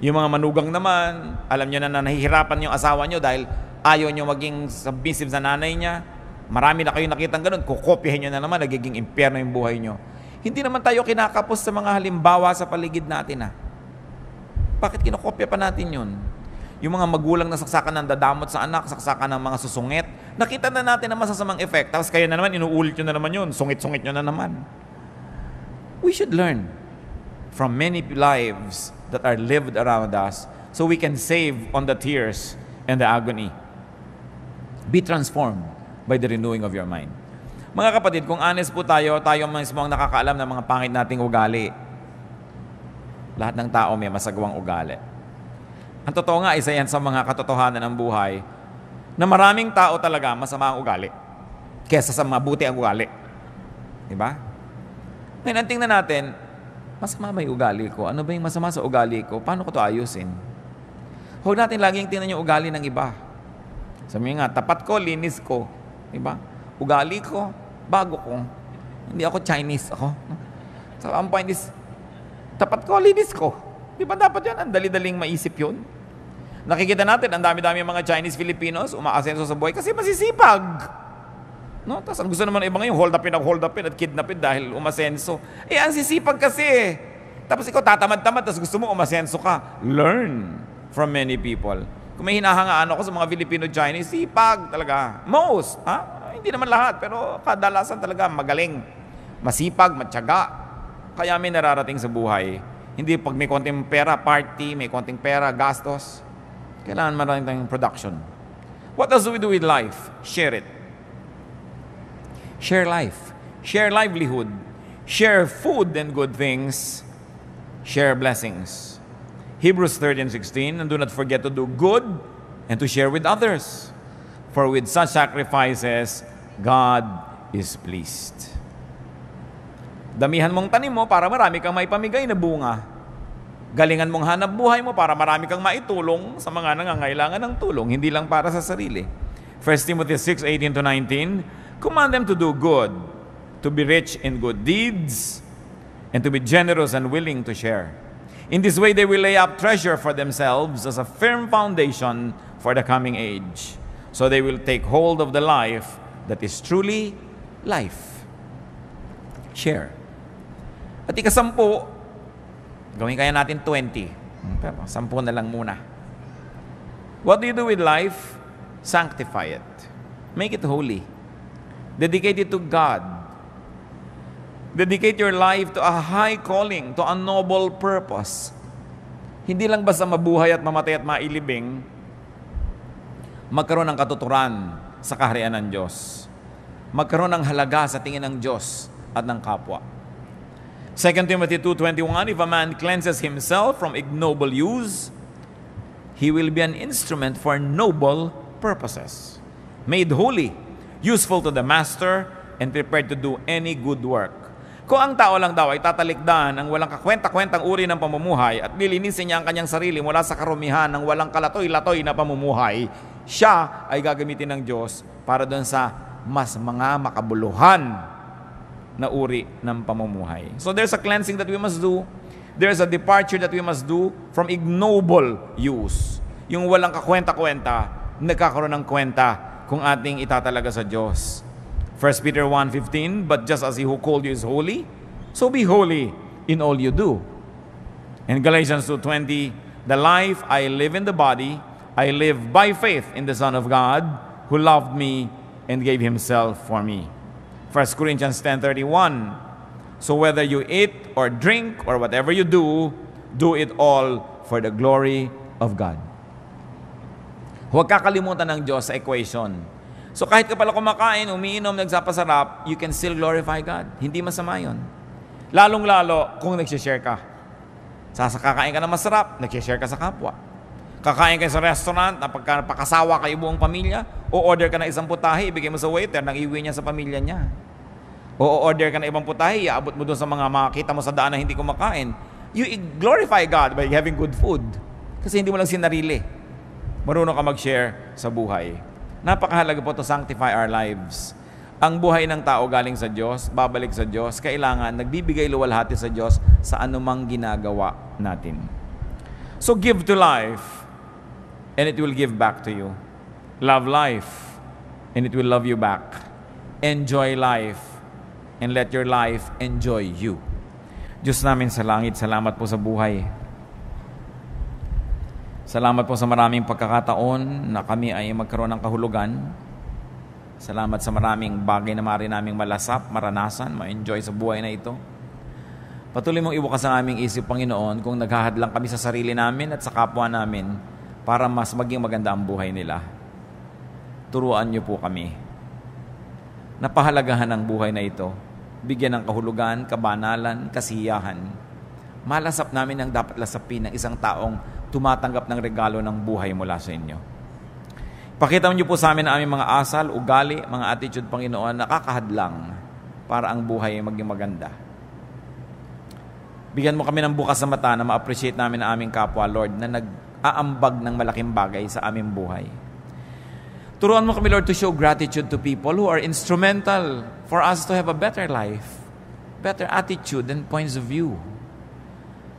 Yung mga manugang naman, alam nyo na nahihirapan yung asawa nyo dahil ayaw nyo maging submissive sa nanay niya. Marami na kayong nakitang ganun, kukopihin nyo na naman, nagiging impyerno yung buhay nyo. Hindi naman tayo kinakapos sa mga halimbawa sa paligid natin. Bakit kinokopya pa natin yun? Yung mga magulang na saksakan ng dadamot sa anak, saksakan ng mga susungit, nakita na natin ang masasamang effect. Tapos kayo na naman, inuulit nyo na naman yun, sungit-sungit nyo na naman. We should learn from many lives that are lived around us so we can save on the tears and the agony. Be transformed by the renewing of your mind. Mga kapatid, kung honest po tayo mismo ang nakakaalam ng mga pangit nating ugali. Lahat ng tao may masagawang ugali. Ang totoo nga, isa yan sa mga katotohanan ng buhay na maraming tao talaga masama ang ugali kesa sa mabuti ang ugali. Diba? Ngayon, ang tingnan natin, masama ba yung ugali ko? Ano ba yung masama sa ugali ko? Paano ko ito ayusin? Huwag natin laging tingnan yung ugali ng iba. Sabi nga, tapat ko, linis ko. Diba? Ugali ko, bago ko. Hindi ako Chinese ako. So, ang point is, tapat ko, linis ko. Diba dapat yan? Ang dali-daling maisip yun. Nakikita natin, ang dami-dami mga Chinese Filipinos umaasenso sa buhay kasi masisipag. No? Tapos ang gusto naman ng iba ngayon, hold upin at kidnapin dahil umasenso. Ang sisipag kasi. Tapos ikaw tatamad-tamad, tapos gusto mo umasenso ka. Learn from many people. Kung may hinahangaan ako sa mga Filipino-Chinese, sipag talaga. Most. Hindi naman lahat, pero kadalasan talaga magaling. Masipag, matyaga. Kaya may nararating sa buhay. Hindi pag may konting pera, party, may konting pera, gastos. Kailangan maraming tayong production. What else do we do with life? Share it. Share life. Share livelihood. Share food and good things. Share blessings. Hebrews 13:16, and do not forget to do good and to share with others. For with such sacrifices, God is pleased. Damihan mong tanim mo para marami kang maipamigay na bunga. Galingan mong hanap buhay mo para marami kang maitulong sa mga nangangailangan ng tulong, hindi lang para sa sarili. 1 Timothy 6:18-19, command them to do good, to be rich in good deeds, and to be generous and willing to share. In this way, they will lay up treasure for themselves as a firm foundation for the coming age. So they will take hold of the life that is truly life. Share. At ika-10, gawin kaya natin 20. Pero 10 na lang muna. What do you do with life? Sanctify it. Make it holy. Dedicate it to God. Dedicate your life to a high calling, to a noble purpose. Hindi lang basta mabuhay at mamatay at mailibing, magkaroon ng katuturan sa kaharian ng Diyos. Magkaroon ng halaga sa tingin ng Diyos at ng kapwa. 2 Timothy 2:21, if a man cleanses himself from ignoble use, he will be an instrument for noble purposes, made holy, useful to the master, and prepared to do any good work. Kung ang tao lang daw ay tatalikdan ang walang kakwenta-kwentang uri ng pamumuhay at lilinisin niya ang kanyang sarili mula sa karumihan ng walang kalatoy-latoy na pamumuhay, siya ay gagamitin ng Diyos para doon sa mas mga makabuluhan na uri ng pamumuhay. So there's a cleansing that we must do. There's a departure that we must do from ignoble use. Yung walang kakwenta-kwenta, nagkakaroon ng kwenta kung ating itatalaga sa Diyos. 1 Peter 1:15, but just as He who called you is holy, so be holy in all you do. In Galatians 2:20, the life I live in the body, I live by faith in the Son of God, who loved me and gave Himself for me. 1 Corinthians 10:31, so whether you eat or drink or whatever you do, do it all for the glory of God. Huwag kakalimutan ng Diyos sa equation. So kahit ka pala kumakain, umiinom, nagsapasarap, you can still glorify God. Hindi masama yun. Lalong-lalo kung nagsishare ka. Kakain ka na masarap, nagsishare ka sa kapwa. Kakain ka sa restaurant, napakasawa kayo buong pamilya, o order ka na isang putahe, ibigay mo sa waiter, nang iuwi niya sa pamilya niya. O order ka na ibang putahe, iabot mo doon sa mga makita mo sa daan na hindi kumakain. You glorify God by having good food. Kasi hindi mo lang sinarili. Marunong ka mag-share sa buhay. Napakahalaga po to sanctify our lives. Ang buhay ng tao galing sa Diyos, babalik sa Diyos, kailangan nagbibigay luwalhati sa Diyos sa anumang ginagawa natin. So give to life, and it will give back to you. Love life, and it will love you back. Enjoy life, and let your life enjoy you. Diyos namin sa langit, salamat po sa buhay. Salamat po sa maraming pagkakataon na kami ay magkaroon ng kahulugan. Salamat sa maraming bagay na maaari naming malasap, maranasan, ma-enjoy sa buhay na ito. Patuloy mong ibukas ang aming isip, Panginoon, kung naghahadlang kami sa sarili namin at sa kapwa namin para mas maging maganda ang buhay nila. Turuan niyo po kami. Napahalagahan ang buhay na ito. Bigyan ng kahulugan, kabanalan, kasiyahan. Malasap namin ang dapat lasapin ng isang taong tumatanggap ng regalo ng buhay mula sa inyo. Pakita niyo po sa amin ang aming mga asal, ugali, mga attitude, Panginoon, nakakahadlang para ang buhay ay maging maganda. Bigyan mo kami ng bukas na mata na ma-appreciate namin ang aming kapwa, Lord, na nag-aambag ng malaking bagay sa aming buhay. Turuan mo kami, Lord, to show gratitude to people who are instrumental for us to have a better life, better attitude and points of view.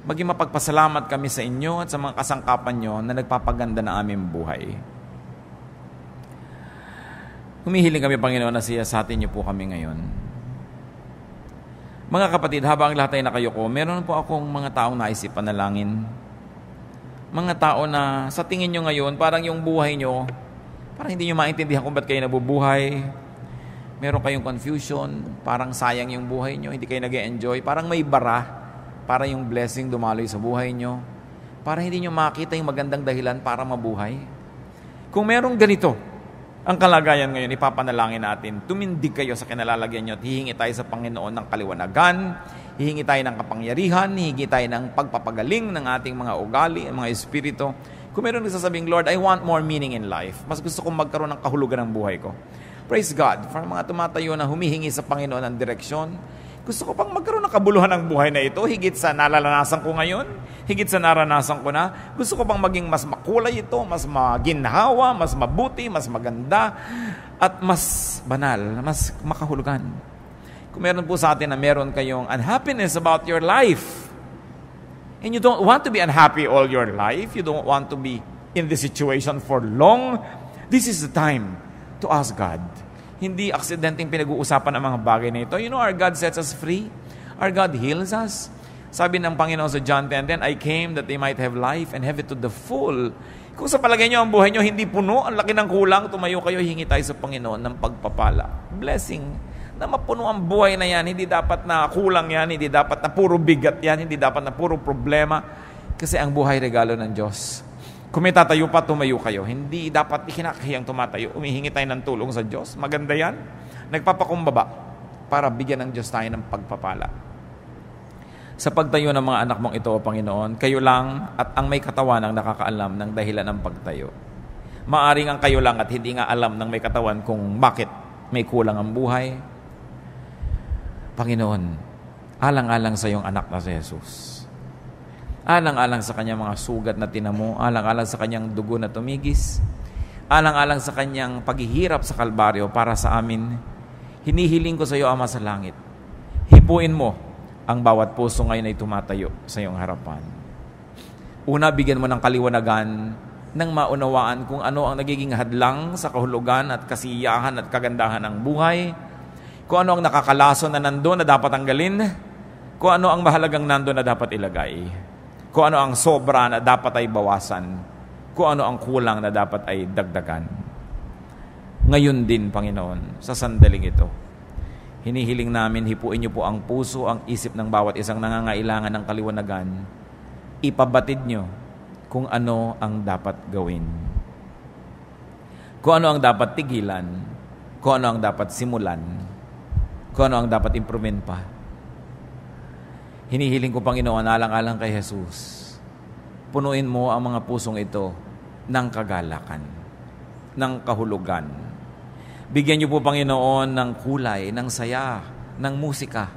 Maging mapagpasalamat kami sa inyo at sa mga kasangkapan nyo na nagpapaganda ng aming buhay. Humihiling kami, Panginoon, na siyasatin niyo po kami ngayon. Mga kapatid, habang lahat ay nakayuko, meron po akong mga taong naisip panalangin. Mga tao na sa tingin nyo ngayon, parang yung buhay nyo, parang hindi nyo maintindihan kung ba't kayo nabubuhay. Meron kayong confusion, parang sayang yung buhay nyo, hindi kayo nag-enjoy, parang may bara para yung blessing dumaloy sa buhay nyo. Para hindi nyo makita yung magandang dahilan para mabuhay. Kung merong ganito, ang kalagayan ngayon, ipapanalangin natin, tumindig kayo sa kinalalagyan nyo at hihingi tayo sa Panginoon ng kaliwanagan, hihingi tayo ng kapangyarihan, hihingi tayo ng pagpapagaling ng ating mga ugali, mga espiritu. Kung meron nagsasabing, Lord, I want more meaning in life. Mas gusto kong magkaroon ng kahulugan ng buhay ko. Praise God for mga tumatayo na humihingi sa Panginoon ng direksyon. Gusto ko pang magkaroon ng kabuluhan ng buhay na ito, higit sa nalalasan ko ngayon, higit sa naranasan ko na. Gusto ko pang maging mas makulay ito, mas maginhawa, mas mabuti, mas maganda, at mas banal, mas makahulugan. Kung meron po sa atin na meron kayong unhappiness about your life, and you don't want to be unhappy all your life, you don't want to be in this situation for long, this is the time to ask God. Hindi aksidenteng pinag-uusapan ang mga bagay na ito. You know, our God sets us free. Our God heals us. Sabi ng Panginoon sa John 10:10, I came that they might have life and have it to the full. Kung sa palagay nyo ang buhay nyo hindi puno, ang laki ng kulang, tumayo kayo, hingi tayo sa Panginoon ng pagpapala. Blessing. Na mapuno ang buhay na yan. Hindi dapat na kulang yan. Hindi dapat na puro bigat yan. Hindi dapat na puro problema. Kasi ang buhay regalo ng Diyos. Kung may tatayo pa, tumayo kayo. Hindi dapat ikinakahiyang tumatayo. Umihingi tayo ng tulong sa Diyos. Maganda yan. Nagpapakumbaba para bigyan ng Diyos tayo ng pagpapala. Sa pagtayo ng mga anak mong ito, O Panginoon, kayo lang at ang may katawan ang nakakaalam ng dahilan ng pagtayo. Maaring ang kayo lang at hindi nga alam ng may katawan kung bakit may kulang ang buhay. Panginoon, alang-alang sa iyong anak na si Jesus. Alang-alang sa kanyang mga sugat na tinamo, alang-alang sa kanyang dugo na tumigis, alang-alang sa kanyang paghihirap sa Kalbaryo para sa amin, hinihiling ko sa iyo, Ama sa langit, Hipuin mo ang bawat puso ngayon ay tumatayo sa iyong harapan. Una, bigyan mo ng kaliwanagan nang maunawaan kung ano ang nagiging hadlang sa kahulugan at kasiyahan at kagandahan ng buhay, kung ano ang nakakalaso na nandoon na dapat tanggalin, kung ano ang mahalagang nandoon na dapat ilagay, kung ano ang sobra na dapat ay bawasan, kung ano ang kulang na dapat ay dagdagan. Ngayon din, Panginoon, sa sandaling ito, hinihiling namin, hipuin niyo po ang puso, ang isip ng bawat isang nangangailangan ng kaliwanagan. Ipabatid niyo kung ano ang dapat gawin. Kung ano ang dapat tigilan, kung ano ang dapat simulan, kung ano ang dapat improvein pa. Hinihiling ko, Panginoon, alang-alang kay Jesus, punuin mo ang mga pusong ito ng kagalakan, ng kahulugan. Bigyan niyo po, Panginoon, ng kulay, ng saya, ng musika.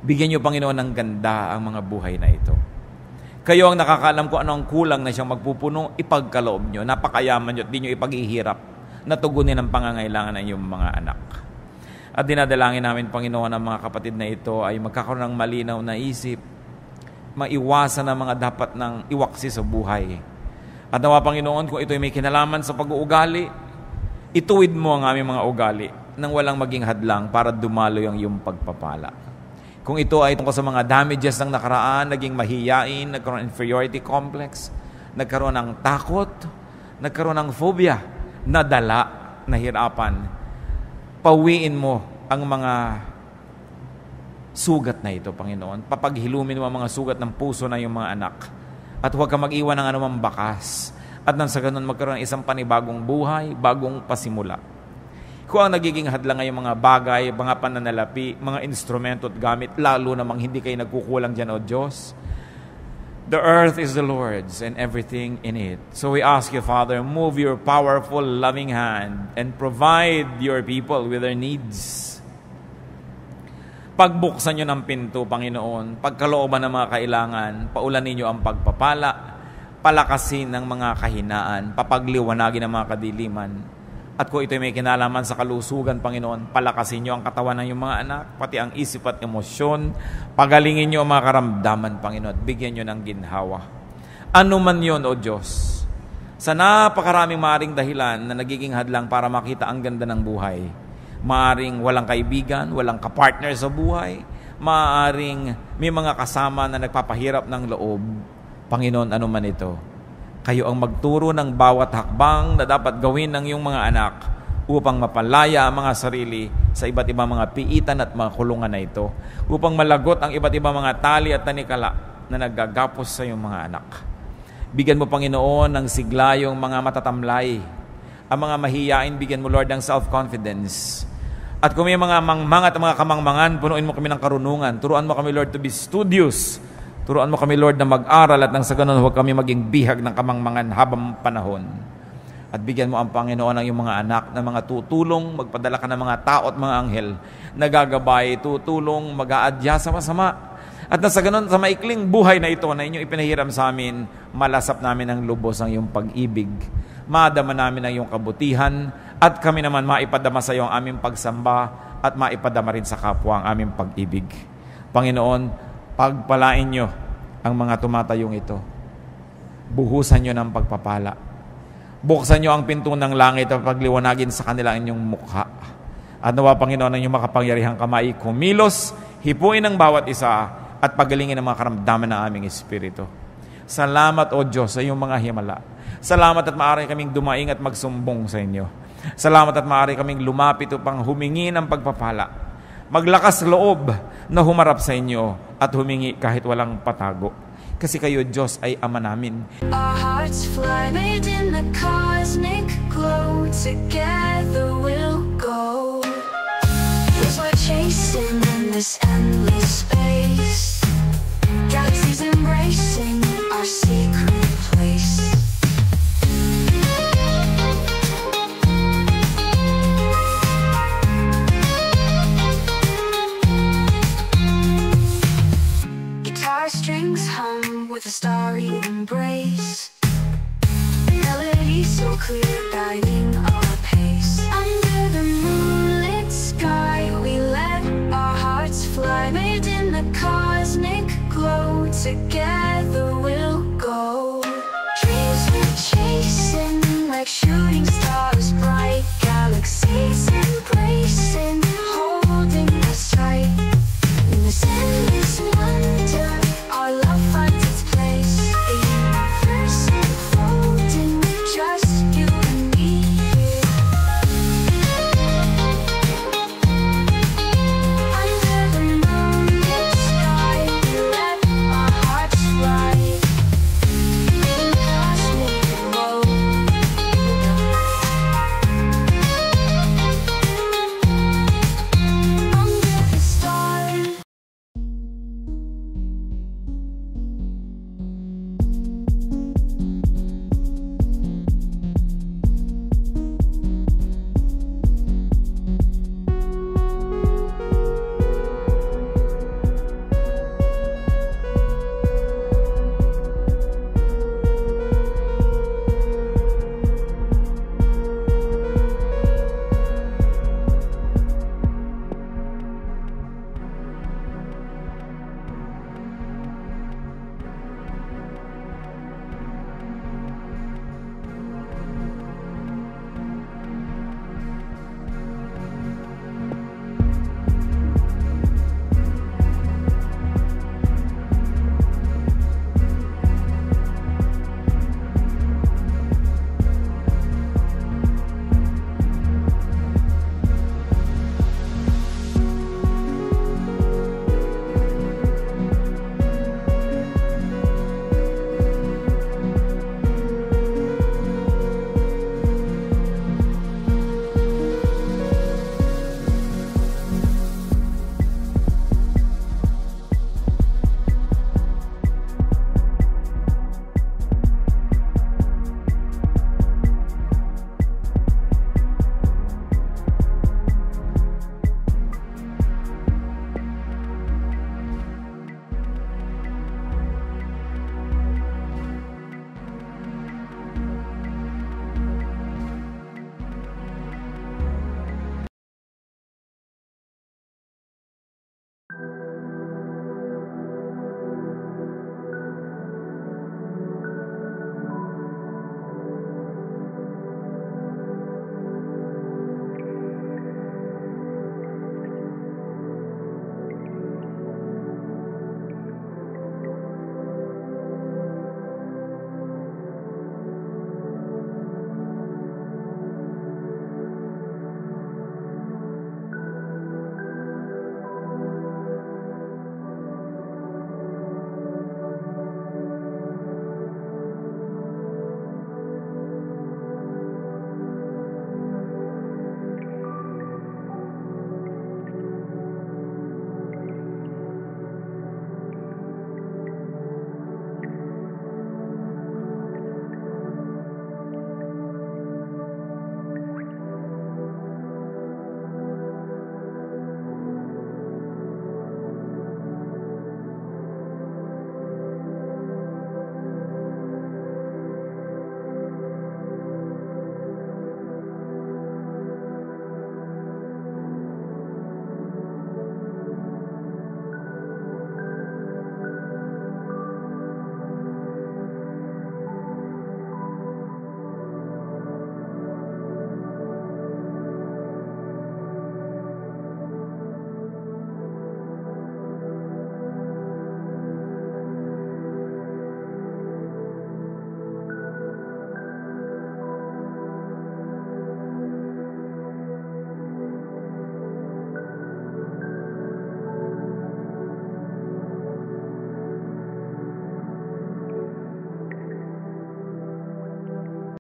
Bigyan niyo, Panginoon, ng ganda ang mga buhay na ito. Kayo ang nakakaalam kung ano ang kulang na siyang magpupuno, ipagkaloob niyo. Napakayaman niyo at di niyo ipaghihirap na tugunin ang pangangailangan ng iyong mga anak. At dinadalangin namin, Panginoon, ang mga kapatid na ito ay magkakaroon ng malinaw na isip, maiwasan ang mga dapat ng iwaksi sa buhay. At nawa, Panginoon, kung ito ay may kinalaman sa pag-uugali, ituwid mo ang aming mga ugali nang walang maging hadlang para dumaloy ang iyong pagpapala. Kung ito ay tungkol sa mga damages ng nakaraan, naging mahiyain, nagkaroon ng inferiority complex, nagkaroon ng takot, nagkaroon ng phobia, nadala, nahirapan, pawiin mo ang mga sugat na ito, Panginoon. Papaghilumin mo ang mga sugat ng puso na iyong mga anak. At huwag ka mag-iwan ng anumang bakas. At nang sa ganun magkaroon ng isang panibagong buhay, bagong pasimula. Kung ang nagiging hadlang ay mga bagay, mga pananalapi, mga instrumento at gamit, lalo namang hindi kayo nagkukulang dyan, O Diyos. The earth is the Lord's and everything in it. So we ask you, Father, move your powerful, loving hand and provide your people with their needs. Pagbuksan nyo ng pinto, Panginoon, pagkalooban ng mga kailangan, paulanin nyo ang pagpapala, palakasin ng mga kahinaan, papagliwanagin ng mga kadiliman. At kung ito'y may kinalaman sa kalusugan, Panginoon, palakasin niyo ang katawan ng iyong mga anak, pati ang isip at emosyon. Pagalingin niyo ang mga karamdaman, Panginoon, at bigyan niyo ng ginhawa. Ano man yun, O Diyos, sa napakaraming maaring dahilan na nagiging hadlang para makita ang ganda ng buhay. Maaring walang kaibigan, walang kapartner sa buhay, maaring may mga kasama na nagpapahirap ng loob. Panginoon, ano man ito, kayo ang magturo ng bawat hakbang na dapat gawin ng iyong mga anak upang mapalaya ang mga sarili sa iba't ibang mga piitan at mga kulungan na ito, upang malagot ang iba't ibang mga tali at tanikala na naggagapos sa iyong mga anak. Bigyan mo, Panginoon, ng sigla yung mga matatamlay. Ang mga mahiyain, bigyan mo, Lord, ng self-confidence. At kung may mga mangmang at mga kamangmangan, punuin mo kami ng karunungan. Turuan mo kami, Lord, to be studious. Turuan mo kami, Lord, na mag-aral at nang sa ganun huwag kami maging bihag ng kamangmangan habang panahon. At bigyan mo ang Panginoon ng iyong mga anak na mga tutulong, magpadala ka ng mga tao at mga anghel na gagabay, tutulong, mag-aadya sa masama. At nang sa ganun, sa maikling buhay na ito na inyong ipinahiram sa amin, malasap namin ang lubos ng iyong pag-ibig. Madama namin ang iyong kabutihan at kami naman maipadama sa iyo ang aming pagsamba at maipadama rin sa kapwa ang aming pag-ibig. Panginoon, pagpalain nyo ang mga tumatayong ito. Buhusan nyo ng pagpapala. Buksan nyo ang pinto ng langit at pagliwanagin sa kanila inyong mukha. At nawa, Panginoon, ang inyong makapangyarihang kamay, kumilos, hipuin ang bawat isa, at pagalingin ang mga karamdaman ng aming espiritu. Salamat, O Diyos, sa iyong mga himala. Salamat at maaari kaming dumaing at magsumbong sa inyo. Salamat at maaari kaming lumapit upang humingi ng pagpapala. Maglakas loob na humarap sa inyo at humingi kahit walang patago. Kasi kayo, Diyos, ay Ama namin. Our hearts fly made in the cosmic glow. Together we'll go. 'Cause we're chasing in this endless space. Galaxies embracing our secret place. Strings hum with a starry embrace. Melody so clear, guiding